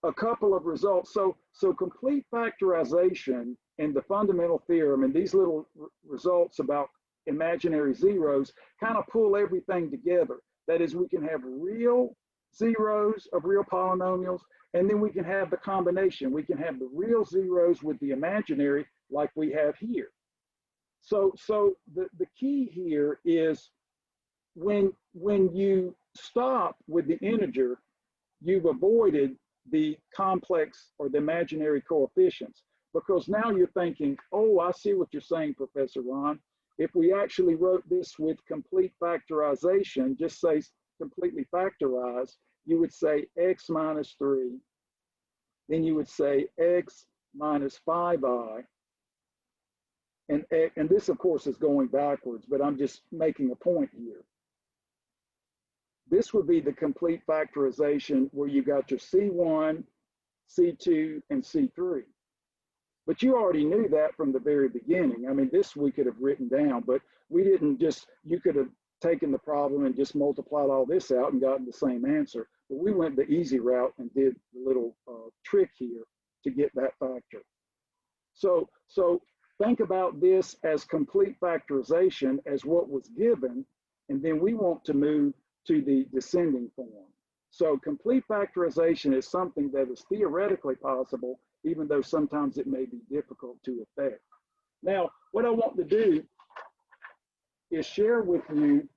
a couple of results. So complete factorization and the fundamental theorem and these little results about imaginary zeros kind of pull everything together. That is, we can have real zeros of real polynomials, and then we can have the combination. We can have the real zeros with the imaginary like we have here. So the key here is when you stop with the integer, you've avoided the complex or the imaginary coefficients. because now you're thinking, oh, I see what you're saying, Professor Ron. If we actually wrote this with complete factorization, just say completely factorized, you would say x minus 3, then you would say x minus 5i, and this, of course, is going backwards, but I'm just making a point here. This would be the complete factorization where you got your C1, C2, and C3. But you already knew that from the very beginning. I mean, this we could have written down, but we didn't just, you could have taken the problem and just multiplied all this out and gotten the same answer. But we went the easy route and did the little trick here to get that factor. So think about this as complete factorization as what was given, and then we want to move to the descending form. So complete factorization is something that is theoretically possible, even though sometimes it may be difficult to effect. Now, what I want to do is share with you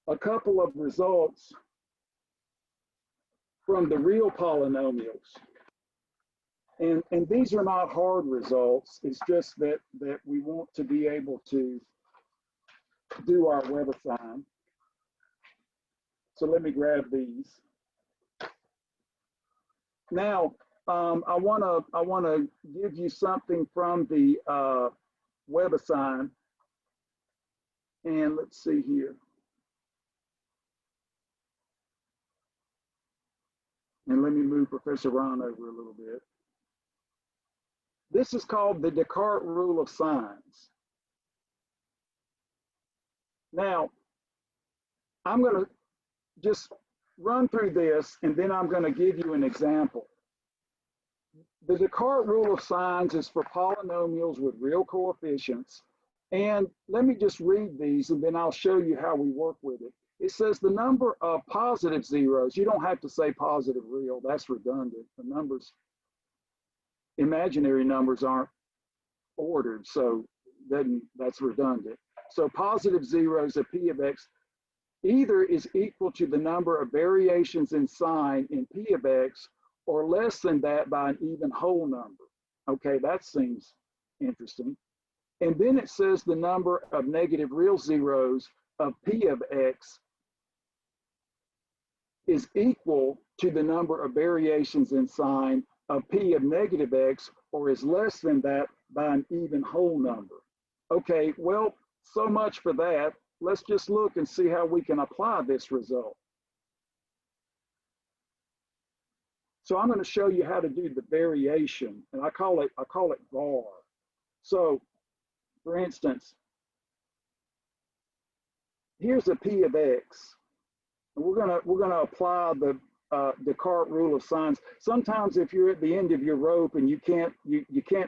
a couple of results from the real polynomials. And these are not hard results. It's just that we want to be able to do our WebAssign. So let me grab these. Now, I wanna give you something from the WebAssign, and let's see here. And let me move Professor Ron over a little bit. This is called the Descartes rule of signs. Now, I'm going to just run through this, and then I'm going to give you an example. The Descartes rule of signs is for polynomials with real coefficients. And let me just read these, and then I'll show you how we work with it. It says the number of positive zeros, you don't have to say positive real, that's redundant. The numbers, imaginary numbers aren't ordered, so that's redundant. So positive zeros of P of X either is equal to the number of variations in sign in P of X or less than that by an even whole number. Okay, that seems interesting. And then it says the number of negative real zeros of P of X is equal to the number of variations in sign of P of negative X or is less than that by an even whole number. Okay, well, so much for that. Let's just look and see how we can apply this result. So I'm going to show you how to do the variation, and I call it var. So, for instance, here's a P of X, and we're gonna apply the Descartes rule of signs. Sometimes if you're at the end of your rope and you can't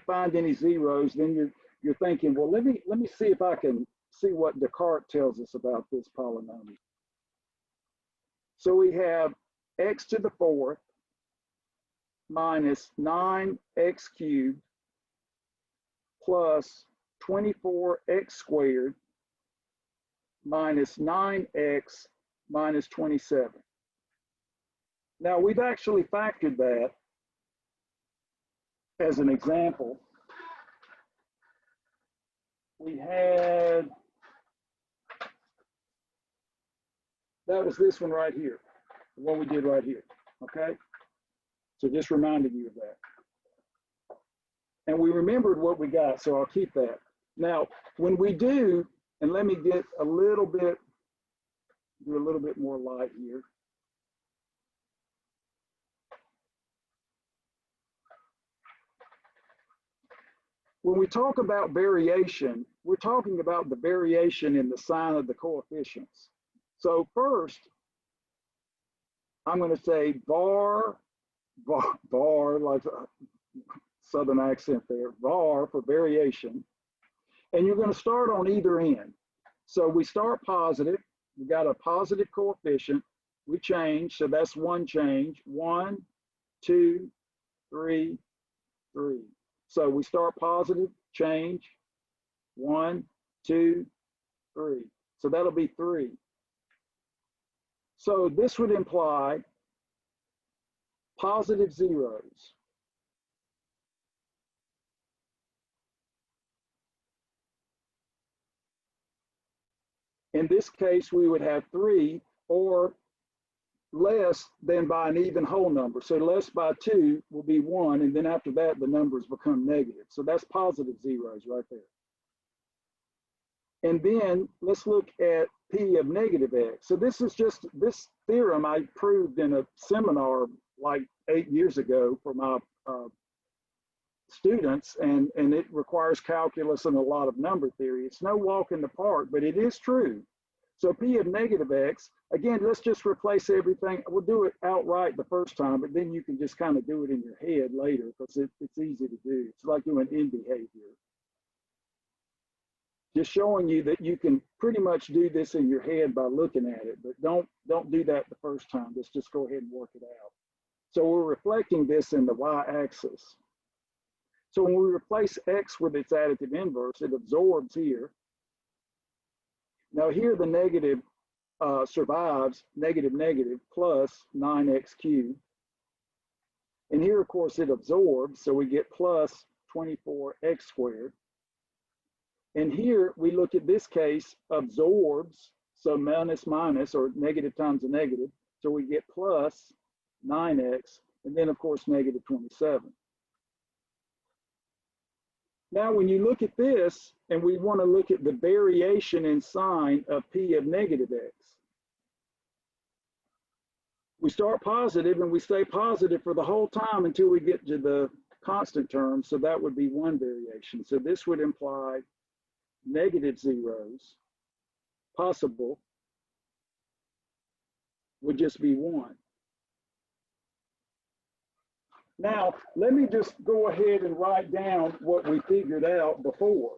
find any zeros, then you're thinking, well, let me see if I can see what Descartes tells us about this polynomial. So we have x to the fourth minus 9x cubed plus 24x squared minus 9x minus 27. Now we've actually factored that as an example. We had, that was this one right here, the one we did right here, okay? So just reminding you of that. And we remembered what we got, so I'll keep that. Now, when we do, and let me get a little bit, do a little bit more light here. When we talk about variation, we're talking about the variation in the sign of the coefficients. So first, I'm going to say var, like a Southern accent there, var for variation. And you're going to start on either end. So we start positive. We got a positive coefficient. We change, so that's one change. 1, 2, 3, 3. So we start positive, change, 1, 2, 3. So that'll be 3. So this would imply positive zeros. In this case, we would have 3 or less than by an even whole number. So less by 2 will be 1, and then after that, the numbers become negative. So that's positive zeros right there. And then let's look at P of negative X. So this is just, this theorem I proved in a seminar like 8 years ago for my students, and it requires calculus and a lot of number theory. It's no walk in the park, but it is true. So P of negative X, again, let's just replace everything. We'll do it outright the first time, but then you can just kind of do it in your head later because it's easy to do. It's like doing in behavior. Just showing you that you can pretty much do this in your head by looking at it, but don't do that the first time. Just go ahead and work it out. So we're reflecting this in the y-axis. So when we replace X with its additive inverse, it absorbs here. Now here the negative survives, negative negative plus 9x cubed. And here, of course, it absorbs, so we get plus 24x squared. And here we look at this case, absorbs, so minus minus, or negative times a negative, so we get plus 9x, and then of course negative 27. Now, when you look at this, and we want to look at the variation in sign of P of negative X, we start positive and we stay positive for the whole time until we get to the constant term. So that would be one variation. So this would imply negative zeros, possible, would just be 1. Now, let me just go ahead and write down what we figured out before.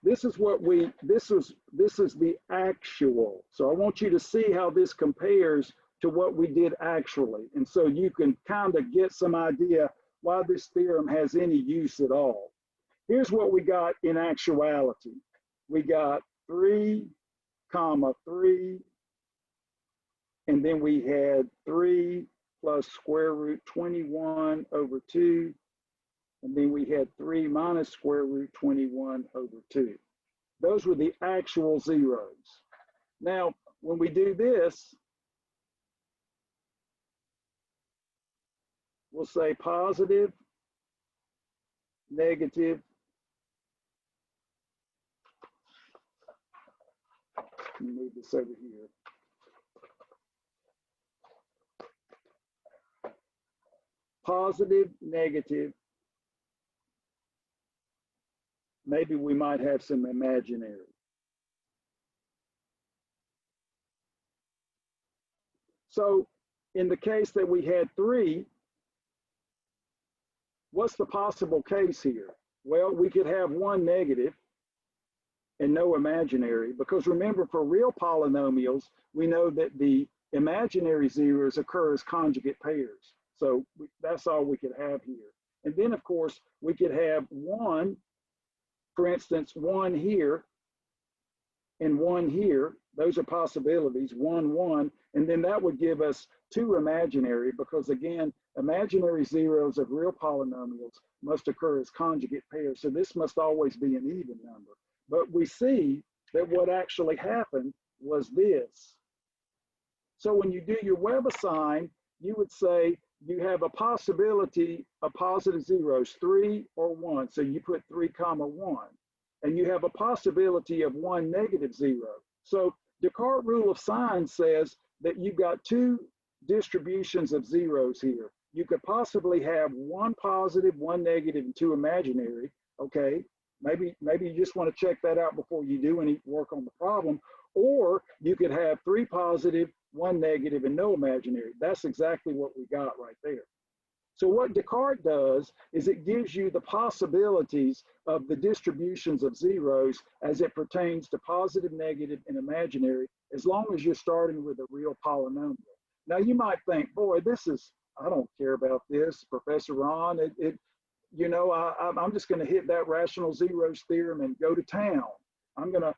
This is what this is the actual. So I want you to see how this compares to what we did actually. And so you can kind of get some idea why this theorem has any use at all. Here's what we got in actuality. We got 3, 3, and then we had 3 plus square root 21 over 2, and then we had 3 minus square root 21 over 2. Those were the actual zeros. Now, when we do this, we'll say positive, negative, let me move this over here. Positive, negative. Maybe we might have some imaginary. So in the case that we had 3, what's the possible case here? Well, we could have 1 negative and no imaginary, because remember, for real polynomials, we know that the imaginary zeros occur as conjugate pairs. So that's all we could have here. And then, of course, we could have 1, for instance, 1 here and 1 here. Those are possibilities, 1, 1. And then that would give us 2 imaginary, because again, imaginary zeros of real polynomials must occur as conjugate pairs. So this must always be an even number. But we see that what actually happened was this. So when you do your Web assign, you would say you have a possibility of positive zeros, 3 or 1. So you put 3, 1. And you have a possibility of 1 negative 0. So Descartes' rule of sign says that you've got 2 distributions of zeros here. You could possibly have 1 positive, 1 negative, and 2 imaginary, okay? Maybe you just want to check that out before you do any work on the problem. Or you could have 3 positive, 1 negative, and no imaginary. That's exactly what we got right there. So what Descartes does is it gives you the possibilities of the distributions of zeros as it pertains to positive, negative, and imaginary, as long as you're starting with a real polynomial. Now you might think, boy, I don't care about this, Professor Ron. You know, I'm just going to hit that rational zeros theorem and go to town. I'm gonna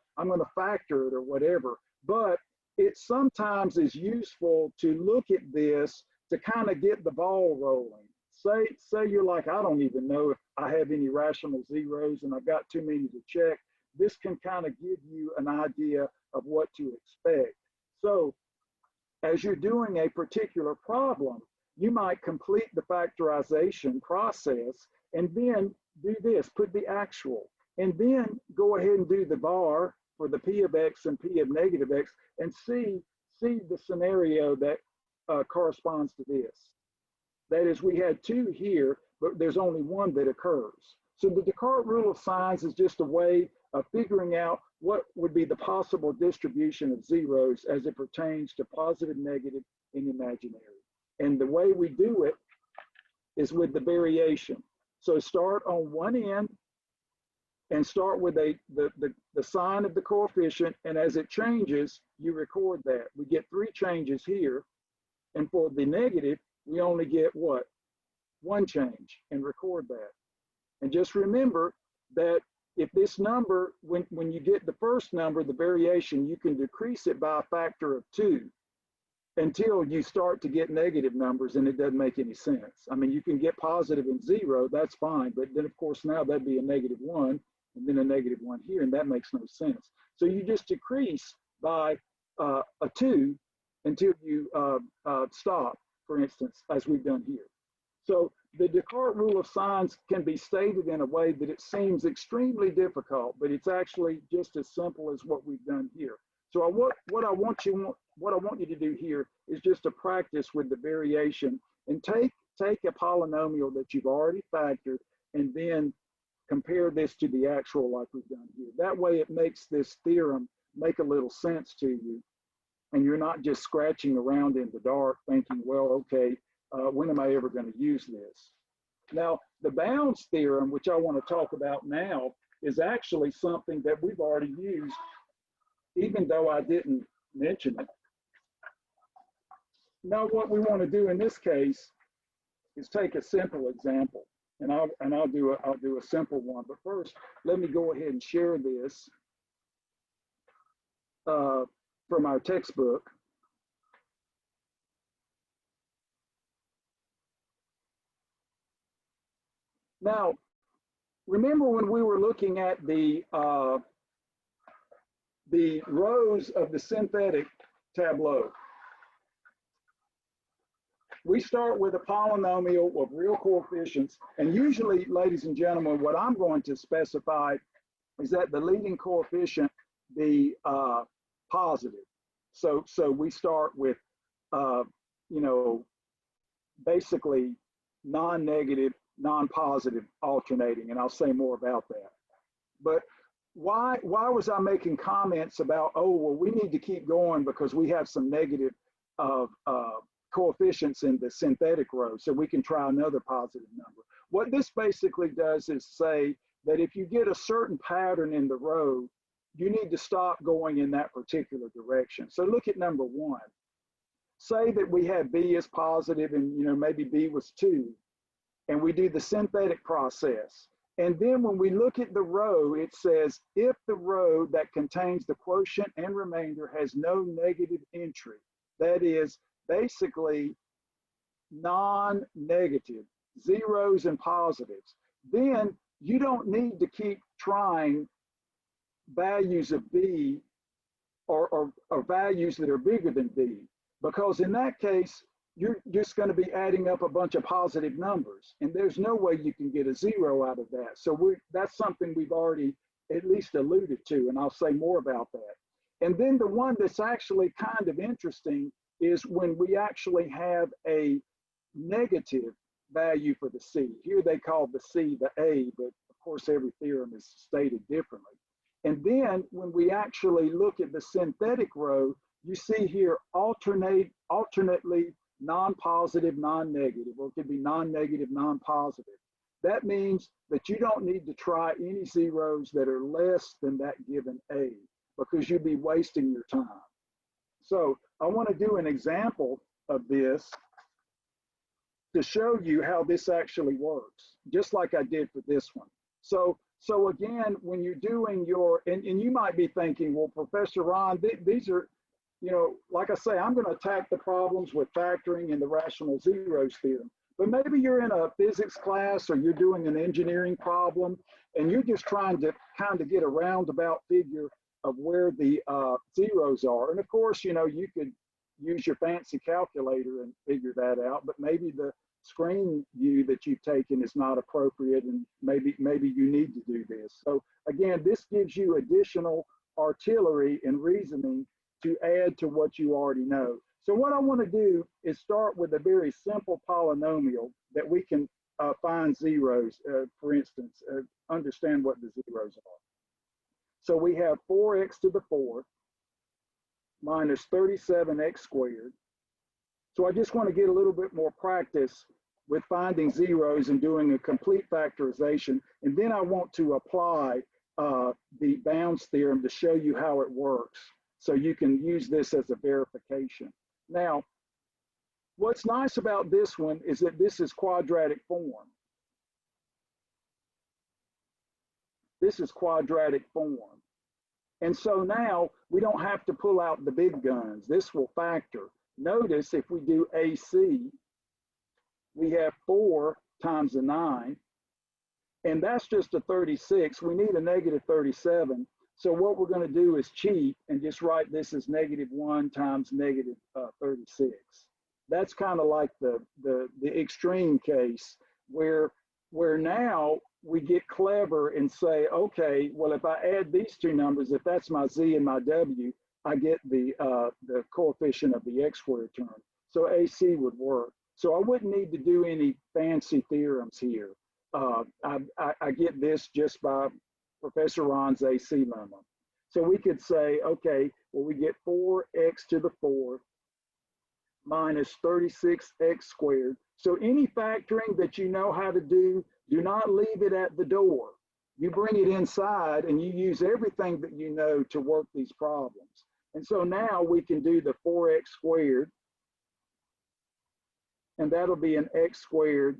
factor it or whatever. But it sometimes is useful to look at this to kind of get the ball rolling. say you're like, I don't even know if I have any rational zeros and I've got too many to check. This can kind of give you an idea of what to expect. So as you're doing a particular problem, you might complete the factorization process and then do this, put the actual, and then go ahead and do the var for the P of X and P of negative X and see the scenario that corresponds to this. That is, we had two here, but there's only one that occurs. So the Descartes rule of signs is just a way of figuring out what would be the possible distribution of zeros as it pertains to positive, negative, and imaginary. And the way we do it is with the variation. So start on one end and start with the sign of the coefficient, and as it changes, you record that. We get 3 changes here, and for the negative, we only get what? 1 change, and record that. And just remember that if this number, when you get the first number, the variation, you can decrease it by a factor of 2 until you start to get negative numbers, and it doesn't make any sense. I mean, you can get positive and 0, that's fine, but then of course now that'd be a -1, and then a -1 here, and that makes no sense. So you just decrease by a 2 until you stop, for instance, as we've done here. So the Descartes rule of signs can be stated in a way that it seems extremely difficult, but it's actually just as simple as what we've done here. So what I want you to do here is just to practice with the variation and take a polynomial that you've already factored and then compare this to the actual like we've done here. That way it makes this theorem make a little sense to you, and you're not just scratching around in the dark thinking, well, okay, when am I ever going to use this? Now, the bounds theorem, which I want to talk about now, is actually something that we've already used, even though I didn't mention it. Now, what we want to do in this case is take a simple example, and I'll do a simple one. But first, let me go ahead and share this from our textbook. Now, remember when we were looking at the rows of the synthetic tableau? We start with a polynomial of real coefficients, and usually, ladies and gentlemen, what I'm going to specify is that the leading coefficient be positive. So we start with, you know, basically non-negative, non-positive alternating, and I'll say more about that. But why was I making comments about, oh, well, we need to keep going because we have some negative coefficients in the synthetic row, so we can try another positive number. What this basically does is say that if you get a certain pattern in the row, you need to stop going in that particular direction. So look at number 1. Say that we had B as positive and, you know, maybe B was 2, and we do the synthetic process. And then when we look at the row, it says if the row that contains the quotient and remainder has no negative entry, that is basically non-negative, zeros and positives, then you don't need to keep trying values of B or values that are bigger than B, because in that case, you're just going to be adding up a bunch of positive numbers, and there's no way you can get a 0 out of that. So that's something we've already at least alluded to, and I'll say more about that. And then the one that's actually kind of interesting is when we actually have a negative value for the C. Here they call the C the A, but of course every theorem is stated differently. And then when we actually look at the synthetic row, you see here alternately non-positive, non-negative, or it could be non-negative, non-positive. That means that you don't need to try any zeros that are less than that given A, because you'd be wasting your time. So I want to do an example of this to show you how this actually works, just like I did for this one. So again, when you're doing your, and you might be thinking, well, Professor Ron, these are, you know, like I say, I'm going to attack the problems with factoring and the rational zeros theorem. But maybe you're in a physics class or you're doing an engineering problem and you're just trying to kind of get a roundabout figure of where the zeros are. And of course, you know, you could use your fancy calculator and figure that out, but maybe the screen view that you've taken is not appropriate and maybe you need to do this. So again, this gives you additional artillery and reasoning to add to what you already know. So what I want to do is start with a very simple polynomial that we can find zeros, for instance, understand what the zeros are. So we have 4x to the 4th minus 37x squared. So I just want to get a little bit more practice with finding zeros and doing a complete factorization. And then I want to apply the bounds theorem to show you how it works. So you can use this as a verification. Now, what's nice about this one is that this is quadratic form. This is quadratic form. And so now we don't have to pull out the big guns. This will factor. Notice if we do AC, we have 4 times the 9, and that's just a 36. We need a negative 37. So what we're going to do is cheat and just write this as -1 times negative 36. That's kind of like the extreme case where now we get clever and say, okay, well, if I add these two numbers, if that's my z and my w, I get the coefficient of the x squared term. So AC would work. So I wouldn't need to do any fancy theorems here. I get this just by Professor Ron's AC lemma. So we could say, okay, well, we get 4x to the 4th minus 36x squared. So any factoring that you know how to do not leave it at the door. You bring it inside and you use everything that you know to work these problems. And so now we can do the 4x squared, and that'll be an x squared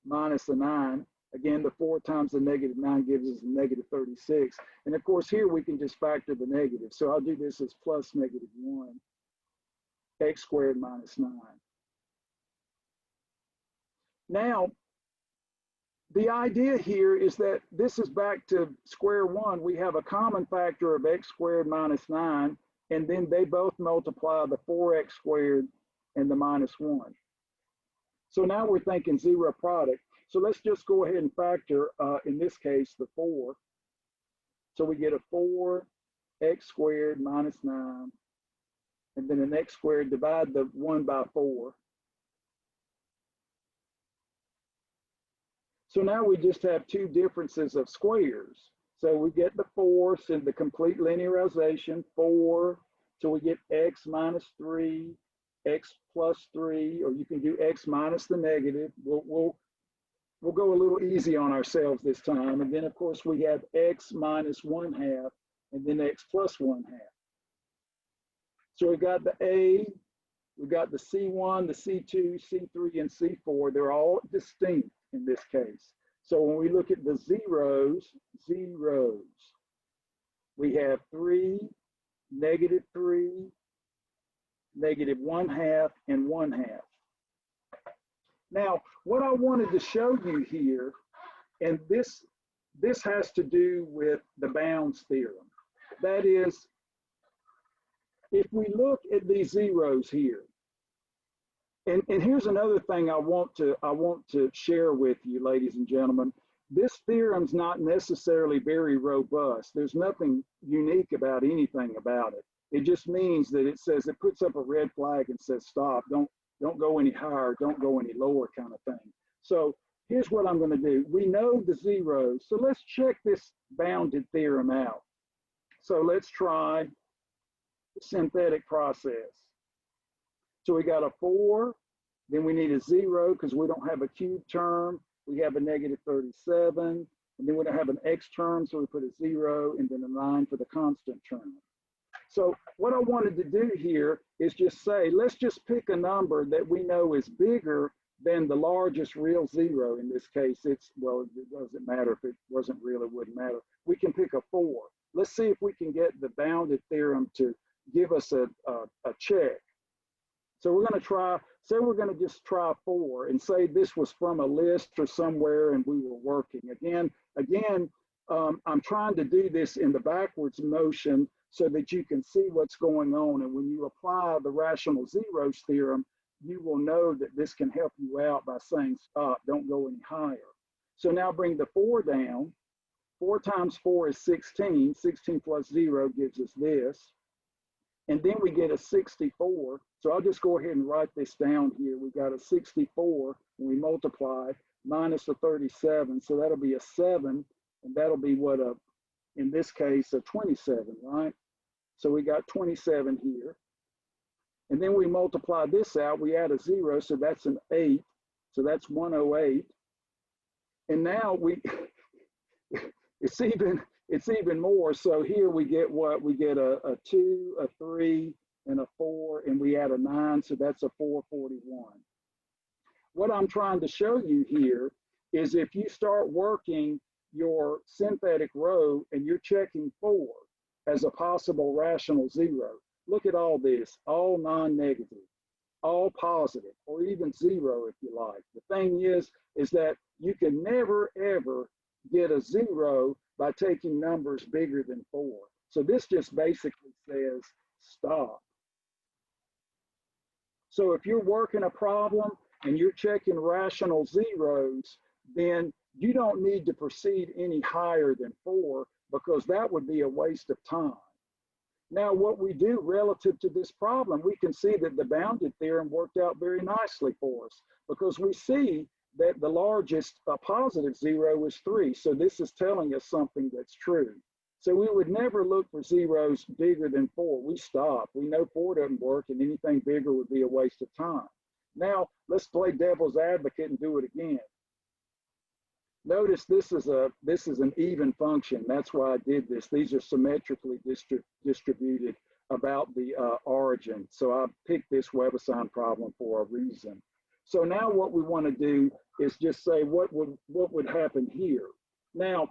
minus a 9. Again, the 4 times the -9 gives us a negative 36. And of course, here we can just factor the negative. So I'll do this as plus -1, x squared minus 9. Now, the idea here is that this is back to square one. We have a common factor of x squared minus 9, and then they both multiply the 4x squared and the -1. So now we're thinking zero product. So let's just go ahead and factor, in this case, the 4. So we get a 4x squared minus 9, and then an x squared, divide the 1 by 4. So now we just have two differences of squares. So we get the 4th in the complete linearization, 4. So we get x minus 3, x plus 3, or you can do x minus the negative. We'll go a little easy on ourselves this time. And then, of course, we have x minus 1/2, and then x plus 1/2. So we got the A, we got the C1, the C2, C3, and C4. They're all distinct in this case. So when we look at the zeros, we have 3, -3, -1/2, and 1/2. Now, what I wanted to show you here, and this has to do with the bounds theorem. That is, if we look at these zeros here, and here's another thing I want to share with you, ladies and gentlemen. This theorem's not necessarily very robust. There's nothing unique about anything about it. It just means that it says, it puts up a red flag and says, stop, don't go any higher, don't go any lower kind of thing. So here's what I'm going to do. We know the zeros, so let's check this bounded theorem out. So let's try the synthetic process. So we got a 4, then we need a 0 because we don't have a cube term. We have a -37, and then we don't have an x term, so we put a 0 and then a 9 for the constant term. So what I wanted to do here is just say, let's just pick a number that we know is bigger than the largest real 0. In this case, well, it doesn't matter. If it wasn't real, it wouldn't matter. We can pick a 4. Let's see if we can get the bounded theorem to give us a check. So we're going to try, say we're going to just try 4 and say this was from a list or somewhere and we were working. Again, I'm trying to do this in the backwards motion so that you can see what's going on. And when you apply the rational zeros theorem, you will know that this can help you out by saying stop, don't go any higher. So now bring the 4 down. 4 times 4 is 16. 16 plus 0 gives us this. And then we get a 64. So I'll just go ahead and write this down here. We got a 64 when we multiply minus a 37. So that'll be a 7. And that'll be what in this case, a 27, right? So we got 27 here. And then we multiply this out. We add a 0. So that's an 8. So that's 108. And now it's even more. So here we get what? We get a 2, a 3, and a 4, and we add a 9. So that's a 441. What I'm trying to show you here is if you start working your synthetic row and you're checking 4 as a possible rational 0, look at all this, all non-negative, all positive, or even 0 if you like. The thing is that you can never, ever get a 0 by taking numbers bigger than 4. So this just basically says stop. So if you're working a problem and you're checking rational zeros, then you don't need to proceed any higher than 4 because that would be a waste of time. Now, what we do relative to this problem, we can see that the bounded theorem worked out very nicely for us because we see that the largest positive 0 is 3. So this is telling us something that's true. So we would never look for zeros bigger than 4. We stop. We know 4 doesn't work and anything bigger would be a waste of time. Now, let's play devil's advocate and do it again. Notice this is an even function. That's why I did this. These are symmetrically distributed about the origin. So I picked this WebAssign problem for a reason. So now what we want to do is just say what would happen here. Now,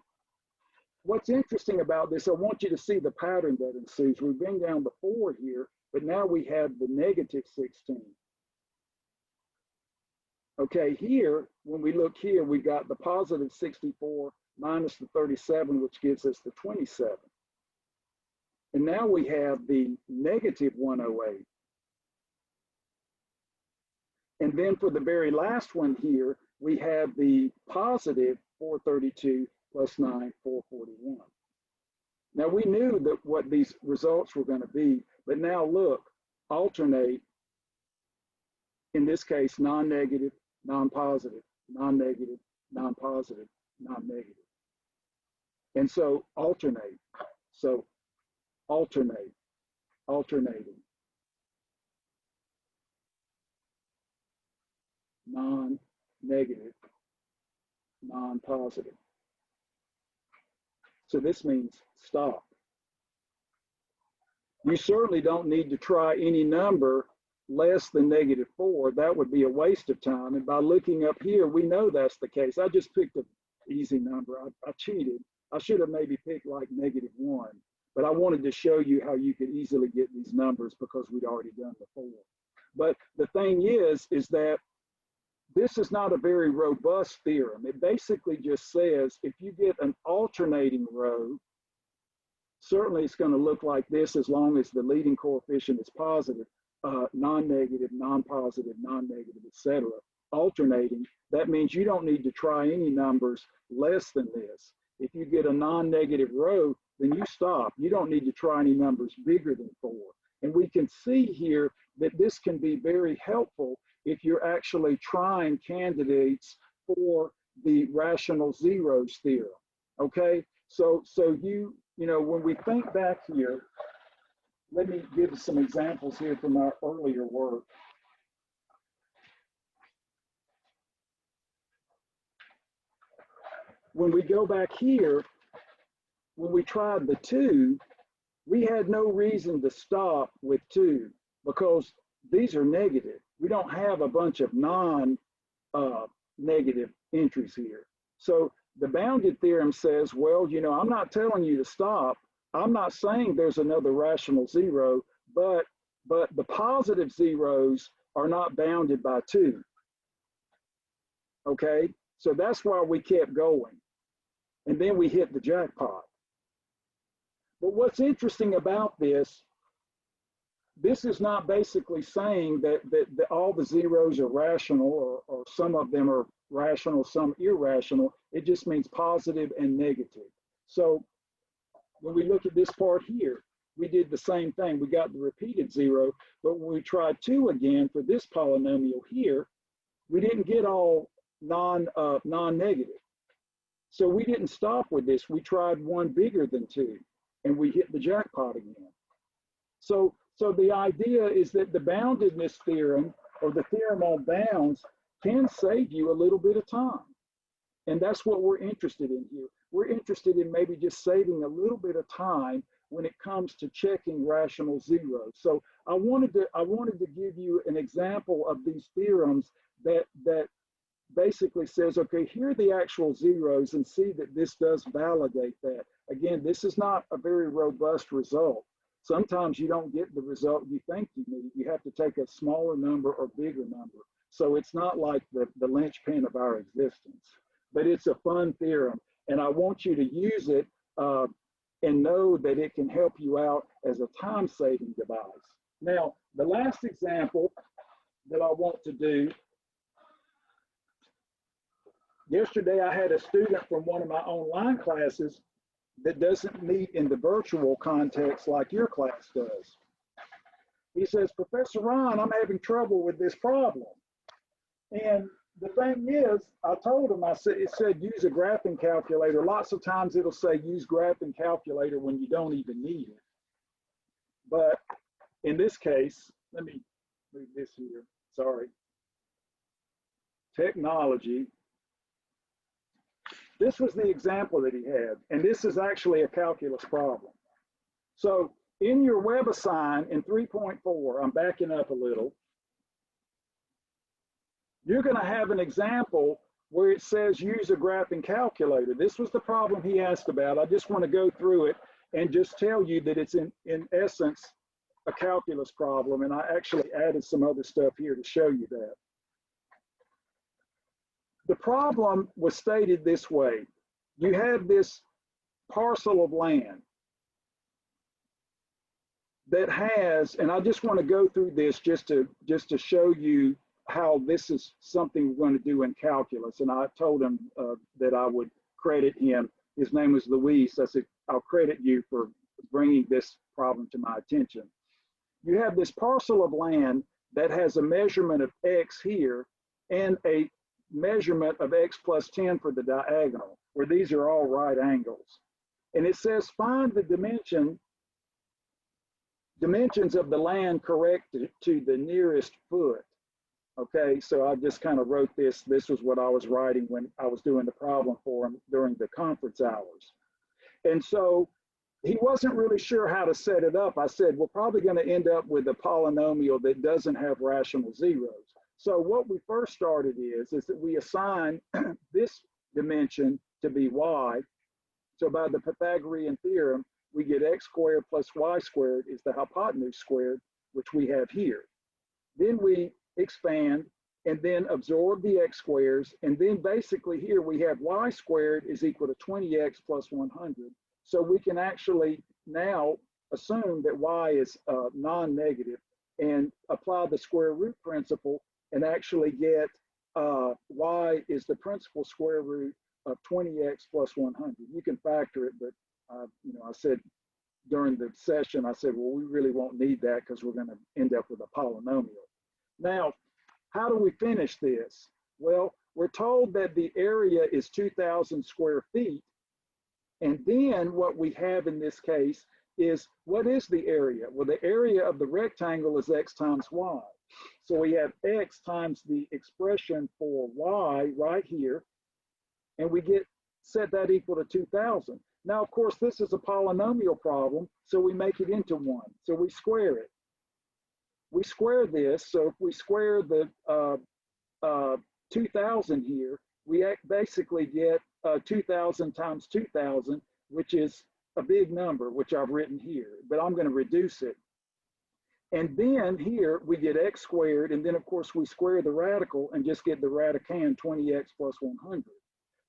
what's interesting about this, I want you to see the pattern that ensues. We bring down the 4 here, but now we have the negative 16. Okay, here, when we look here, we got the positive 64 minus the 37, which gives us the 27. And now we have the negative 108. And then for the very last one here, we have the positive 432 plus 9, 441. Now we knew that what these results were going to be, but now look, alternate, in this case, non-negative, non-positive, non-negative, non-positive, non-negative. And so alternate. So alternate, alternating. Non-negative, non-positive. So this means stop. You certainly don't need to try any number less than negative 4. That would be a waste of time. And by looking up here, we know that's the case. I just picked an easy number. I cheated. I should have maybe picked like negative 1. But I wanted to show you how you could easily get these numbers because we'd already done the 4. But the thing is that this is not a very robust theorem. It basically just says if you get an alternating row, certainly it's going to look like this as long as the leading coefficient is positive, non-negative, non-positive, non-negative, etc. Alternating, that means you don't need to try any numbers less than this. If you get a non-negative row, then you stop. You don't need to try any numbers bigger than 4. And we can see here that this can be very helpful if you're actually trying candidates for the rational zeros theorem, okay? So you know, when we think back here, let me give some examples here from our earlier work. When we go back here, when we tried the 2, we had no reason to stop with 2 because these are negative. We don't have a bunch of non-negative entries here. So the bounded theorem says, well, you know, I'm not telling you to stop. I'm not saying there's another rational 0, but the positive zeros are not bounded by 2. Okay, so that's why we kept going. And then we hit the jackpot. But what's interesting about this is not basically saying that all the zeros are rational, or some of them are rational, some irrational. It just means positive and negative. So when we look at this part here, we did the same thing. We got the repeated 0, but when we tried 2 again for this polynomial here, we didn't get all non-negative. So we didn't stop with this. We tried one bigger than 2, and we hit the jackpot again. So the idea is that the boundedness theorem, or the theorem on bounds, can save you a little bit of time. And that's what we're interested in here. We're interested in maybe just saving a little bit of time when it comes to checking rational zeros. So I wanted to give you an example of these theorems that basically says, okay, here are the actual zeros, and see that this does validate that. Again, this is not a very robust result. Sometimes you don't get the result you think you need. You have to take a smaller number or bigger number. So it's not like the linchpin of our existence, but it's a fun theorem. And I want you to use it and know that it can help you out as a time-saving device. Now, the last example that I want to do, yesterday I had a student from one of my online classes that doesn't meet in the virtual context like your class does. He says, Professor Ron, I'm having trouble with this problem. And the thing is, I told him, it said use a graphing calculator. Lots of times it'll say use graphing calculator when you don't even need it. But in this case, let me move this here, sorry. Technology. This was the example that he had, and this is actually a calculus problem. So in your WebAssign in 3.4, I'm backing up a little, you're going to have an example where it says use a graphing calculator. This was the problem he asked about. I just want to go through it and just tell you that it's in essence a calculus problem, and I actually added some other stuff here to show you that. The problem was stated this way. You have this parcel of land that has, and I just want to go through this just to show you how this is something we're going to do in calculus. And I told him that I would credit him. His name was Luis. I said, I'll credit you for bringing this problem to my attention. You have this parcel of land that has a measurement of X here and a measurement of X plus 10 for the diagonal, where these are all right angles. And it says find the dimensions of the land correct to the nearest foot. Okay, so I just kind of wrote this. This was what I was writing when I was doing the problem for him during the conference hours. And so he wasn't really sure how to set it up. I said, we're probably going to end up with a polynomial that doesn't have rational zeros. So what we first started is that we assign this dimension to be y. So by the Pythagorean theorem, we get x squared plus y squared is the hypotenuse squared, which we have here. Then we expand and then absorb the x squares. And then basically here we have y squared is equal to 20x plus 100. So we can actually now assume that y is non-negative and apply the square root principle and actually get y is the principal square root of 20x plus 100. You can factor it, but I said during the session, I said, well, we really won't need that because we're going to end up with a polynomial. Now, how do we finish this? Well, we're told that the area is 2,000 square feet. And then what we have in this case is, what is the area? Well, the area of the rectangle is x times y. So we have x times the expression for y right here, and we set that equal to 2,000. Now, of course, this is a polynomial problem, so we make it into 1. So we square it. We square this, so if we square the 2,000 here, we basically get 2,000 times 2,000, which is a big number, which I've written here, but I'm going to reduce it. And then here we get x squared, and then of course we square the radical and just get the radicand 20x plus 100.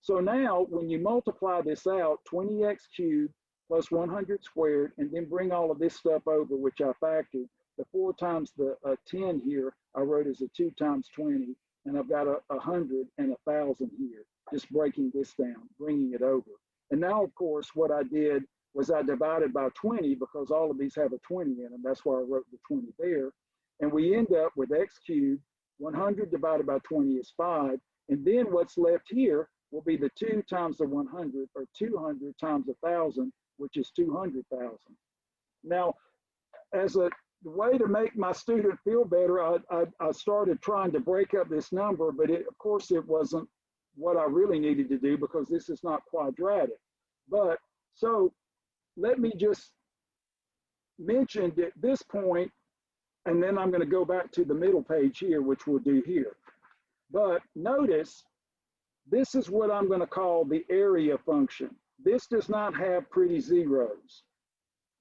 So now when you multiply this out, 20x cubed plus 100 squared, and then bring all of this stuff over, which I factored, the 4 times the 10 here, I wrote as a 2 times 20, and I've got 100 and 1,000 here, just breaking this down, bringing it over. And now, of course, what I did was I divided by 20 because all of these have a 20 in them. That's why I wrote the 20 there. And we end up with x cubed, 100 divided by 20 is 5. And then what's left here will be the 2 times the 100, or 200 times 1,000, which is 200,000. Now, as a way to make my student feel better, I started trying to break up this number, but of course it wasn't what I really needed to do because this is not quadratic. But so let me just mention at this point, and then I'm going to go back to the middle page here, which we'll do here. But notice, this is what I'm going to call the area function. This does not have pretty zeros.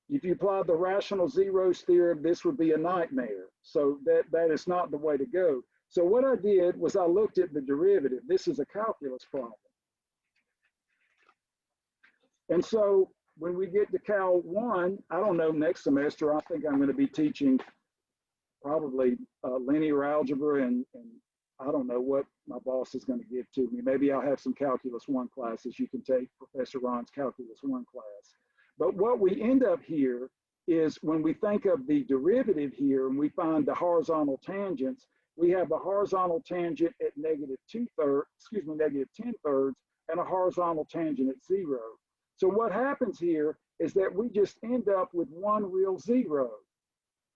If you apply the rational zeros theorem, this would be a nightmare. So that is not the way to go. So what I did was I looked at the derivative. This is a calculus problem. And so when we get to Cal 1, I don't know, next semester, I think I'm going to be teaching probably linear algebra and I don't know what my boss is going to give to me. Maybe I'll have some Calculus 1 classes. You can take Professor Ron's Calculus 1 class. But what we end up here is when we think of the derivative here and we find the horizontal tangents, we have a horizontal tangent at negative 10 thirds, and a horizontal tangent at 0. So what happens here is that we just end up with one real zero.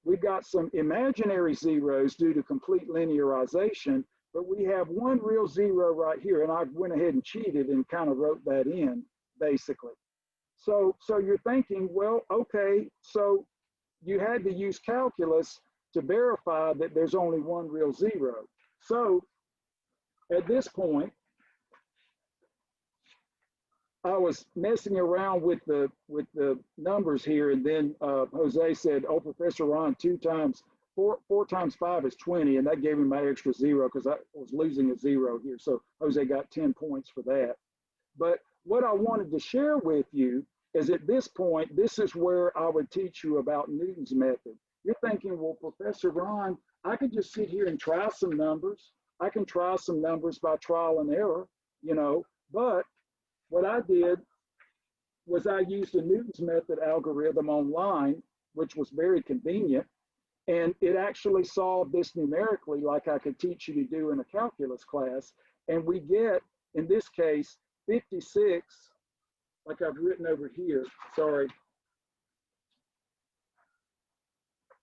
We've got some imaginary zeros due to complete linearization, but we have one real zero right here, and I went ahead and cheated and kind of wrote that in, basically. So you're thinking, well, okay, so you had to use calculus to verify that there's only one real zero. So at this point, I was messing around with the numbers here, and then Jose said, "Oh, Professor Ron, 4 times 5 is 20," and that gave me my extra zero because I was losing a zero here. So Jose got 10 points for that. But what I wanted to share with you is at this point, this is where I would teach you about Newton's method. You're thinking, well, Professor Ron, I could just sit here and try some numbers. I can try some numbers by trial and error, you know, but what I did was I used a Newton's method algorithm online, which was very convenient, and it actually solved this numerically like I could teach you to do in a calculus class. And we get, in this case, 56, like I've written over here, sorry.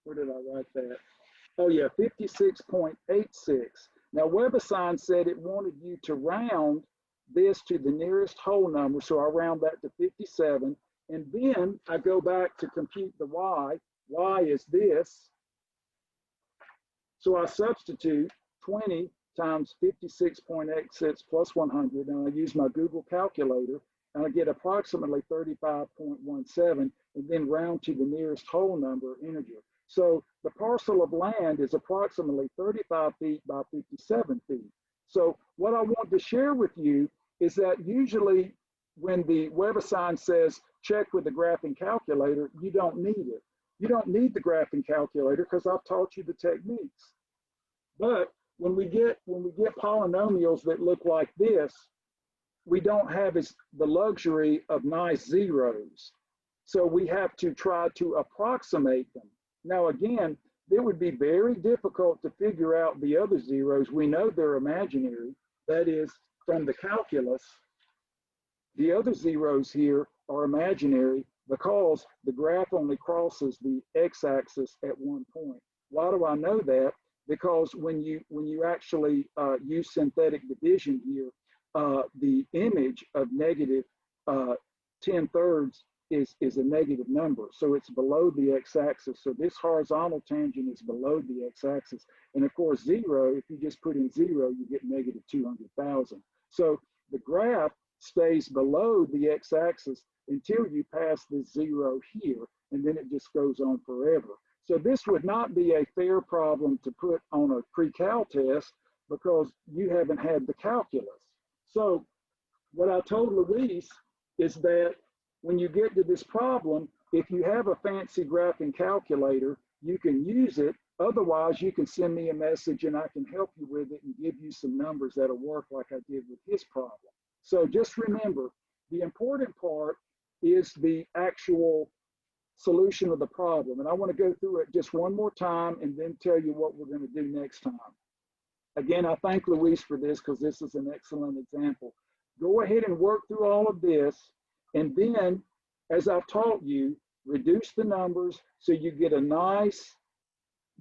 Where did I write that? Oh yeah, 56.86. Now WebAssign said it wanted you to round this to the nearest whole number, so I round that to 57, and then I go back to compute the y. Y is this, so I substitute 20 times 56.86 plus 100, and I use my Google calculator, and I get approximately 35.17, and then round to the nearest whole number integer. So the parcel of land is approximately 35 feet by 57 feet. So what I want to share with you is that usually when the WebAssign says check with the graphing calculator, you don't need it. You don't need the graphing calculator because I've taught you the techniques. But when we get polynomials that look like this, we don't have the luxury of nice zeros. So we have to try to approximate them. Now again, it would be very difficult to figure out the other zeros. We know they're imaginary. That is, from the calculus, the other zeros here are imaginary because the graph only crosses the x-axis at one point. Why do I know that? Because when you actually use synthetic division here, the image of negative 10 thirds is a negative number. So it's below the x-axis. So this horizontal tangent is below the x-axis. And of course, zero, if you just put in zero, you get negative 200,000. So the graph stays below the x-axis until you pass this zero here, and then it just goes on forever. So this would not be a fair problem to put on a pre-cal test because you haven't had the calculus. So what I told Luis is that when you get to this problem, if you have a fancy graphing calculator, you can use it. Otherwise, you can send me a message and I can help you with it and give you some numbers that'll work like I did with his problem. So just remember, the important part is the actual solution of the problem. And I want to go through it just one more time and then tell you what we're going to do next time. Again, I thank Luis for this because this is an excellent example. Go ahead and work through all of this. And then, as I've taught you, reduce the numbers so you get a nice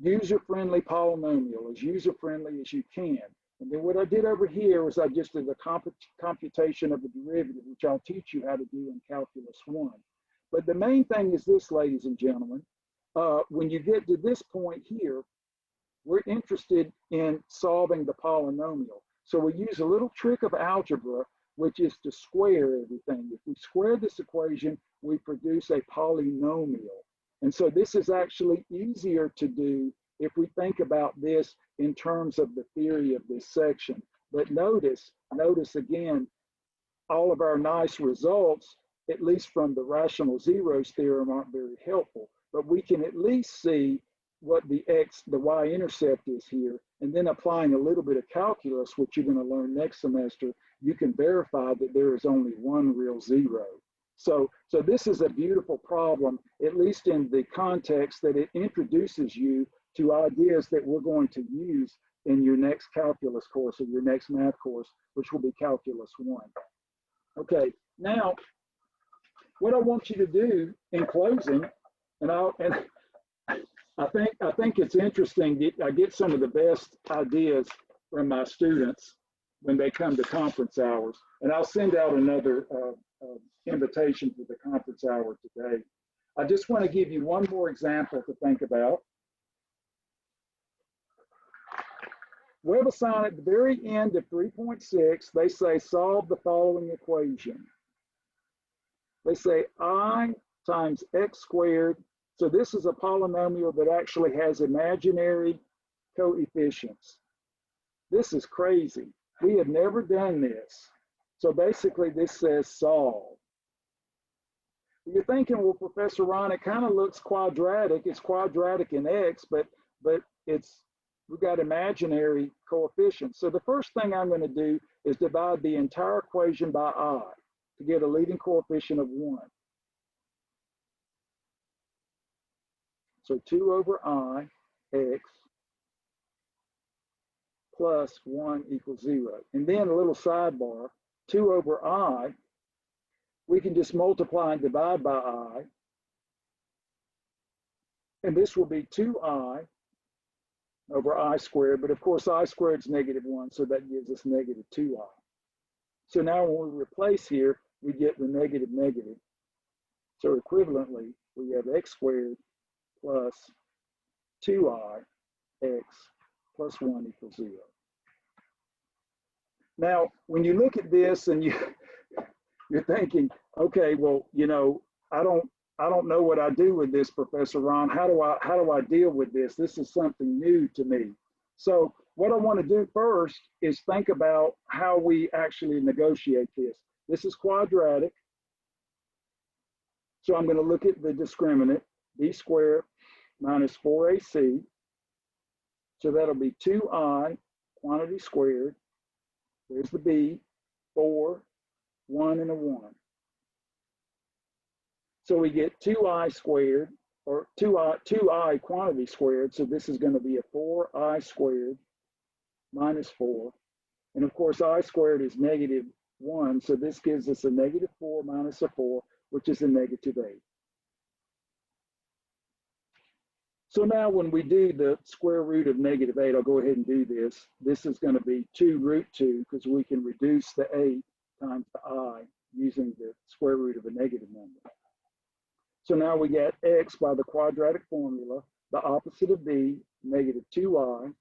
user-friendly polynomial, as user-friendly as you can. And then what I did over here was I just did a computation of the derivative, which I'll teach you how to do in Calculus 1. But the main thing is this, ladies and gentlemen, when you get to this point here, we're interested in solving the polynomial. So we use a little trick of algebra, which is to square everything. If we square this equation, we produce a polynomial. And so this is actually easier to do if we think about this in terms of the theory of this section. But notice again, all of our nice results, at least from the rational zeros theorem, aren't very helpful. But we can at least see what the y-intercept is here. And then applying a little bit of calculus, which you're going to learn next semester, you can verify that there is only one real zero. So this is a beautiful problem, at least in the context that it introduces you to ideas that we're going to use in your next calculus course or your next math course, which will be Calculus 1. Okay, now what I want you to do in closing, and I think it's interesting. I get some of the best ideas from my students when they come to conference hours, and I'll send out another invitation for the conference hour today. I just want to give you one more example to think about. WebAssign at the very end of 3.6, they say solve the following equation. They say I times x squared. So this is a polynomial that actually has imaginary coefficients. This is crazy. We have never done this. So basically this says solve. You're thinking, well, Professor Ron, it kind of looks quadratic. It's quadratic in x, but we've got imaginary coefficients. So the first thing I'm going to do is divide the entire equation by I to get a leading coefficient of 1. So 2 over I x plus 1 equals 0. And then a little sidebar, 2 over I, we can just multiply and divide by I. And this will be 2I over I squared. But of course, I squared is -1, so that gives us -2I. So now when we replace here, we get the negative. So equivalently, we have x squared plus 2I x plus 1 equals 0. Now, when you look at this and you're thinking, okay, well, you know, I don't know what I do with this, Professor Ron. How do I deal with this? This is something new to me. So what I want to do first is think about how we actually negotiate this. This is quadratic. So I'm going to look at the discriminant, b squared minus 4ac. So that'll be 2I quantity squared. There's the b, 4, 1, and a 1. So we get 2I squared, or 2I quantity squared. So this is going to be a 4I squared minus 4. And of course, I squared is -1. So this gives us a -4 minus a 4, which is a -8. So now when we do the square root of -8, I'll go ahead and do this. This is going to be 2 root 2 because we can reduce the 8 times the I using the square root of a negative number. So now we get x by the quadratic formula, the opposite of b, -2I,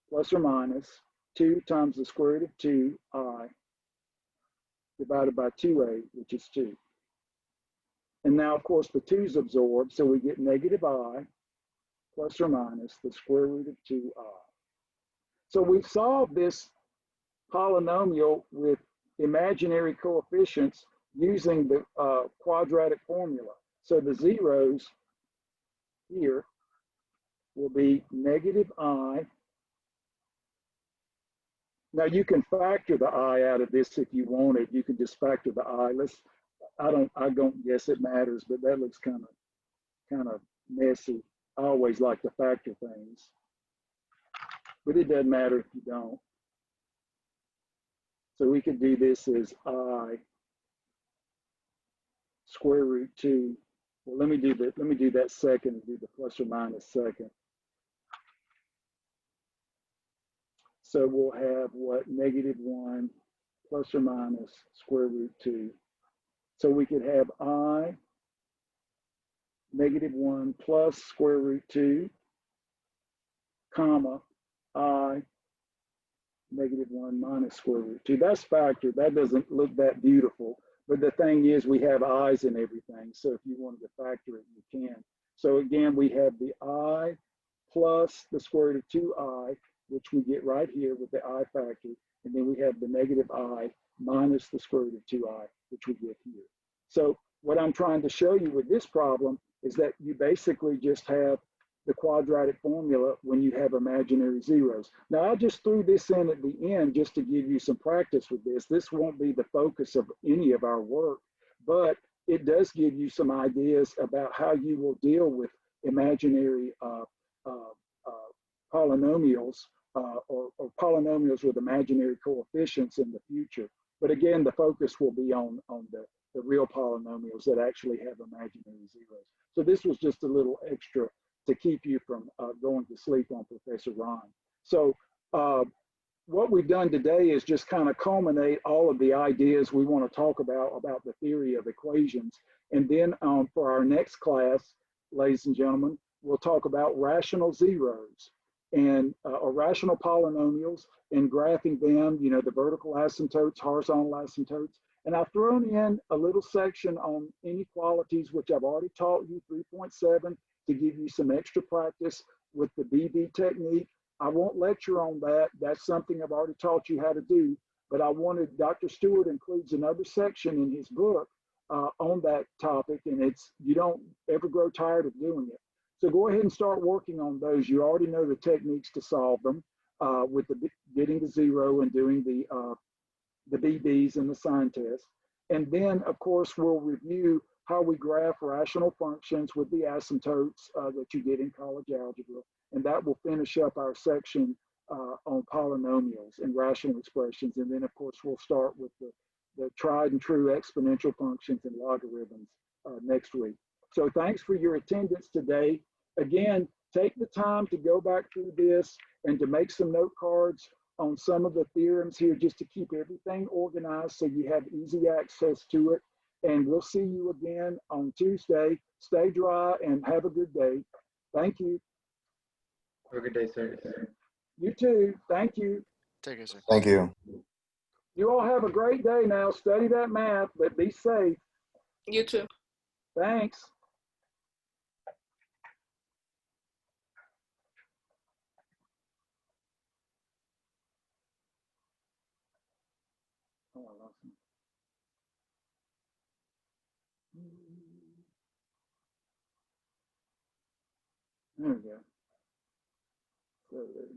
plus or minus 2 times the square root of 2I divided by 2a, which is 2. And now, of course, the 2's absorbed, so we get -I plus or minus the square root of 2i. So we've solved this polynomial with imaginary coefficients using the quadratic formula. So the zeros here will be negative I. Now you can factor the I out of this if you want it. You can just factor the I. I don't guess it matters, but that looks kind of messy. I always like to factor things, but it doesn't matter if you don't. So we could do this as I square root 2. Well, let me do that second, do the plus or minus second. So we'll have what, negative 1 plus or minus square root 2. So we could have I negative 1 plus square root 2, comma, I negative 1 minus square root 2. That's factored. That doesn't look that beautiful. But the thing is, we have i's in everything. So if you wanted to factor it, you can. So again, we have the I plus the square root of 2i, which we get right here with the I factor. And then we have the negative I minus the square root of 2i, which we get here. So what I'm trying to show you with this problem is that you basically just have the quadratic formula when you have imaginary zeros. Now, I just threw this in at the end just to give you some practice with this. This won't be the focus of any of our work, but it does give you some ideas about how you will deal with imaginary polynomials or polynomials with imaginary coefficients in the future. But again, the focus will be on the real polynomials that actually have imaginary zeros. So this was just a little extra to keep you from going to sleep on Professor Ron. So what we've done today is just kind of culminate all of the ideas we want to talk about the theory of equations. And then for our next class, ladies and gentlemen, we'll talk about rational zeros and or rational polynomials and graphing them, you know, the vertical asymptotes, horizontal asymptotes. And I've thrown in a little section on inequalities, which I've already taught you, 3.7, to give you some extra practice with the BB technique. I won't lecture on that. That's something I've already taught you how to do. But I wanted, Dr. Stewart includes another section in his book on that topic, and it's, you don't ever grow tired of doing it. So go ahead and start working on those. You already know the techniques to solve them with the getting to zero and doing the BBs and the sign test. And then, of course, we'll review how we graph rational functions with the asymptotes that you get in college algebra. And that will finish up our section on polynomials and rational expressions. And then, of course, we'll start with the tried and true exponential functions and logarithms next week. So thanks for your attendance today. Again, take the time to go back through this and to make some note cards on some of the theorems here just to keep everything organized so you have easy access to it. And we'll see you again on Tuesday. Stay dry and have a good day. Thank you. Have a good day, sir. You too. Thank you. Take care, sir. Thank you. You all have a great day now. Study that math, but be safe. You too. Thanks. Oh, I lost him. There we go. So there's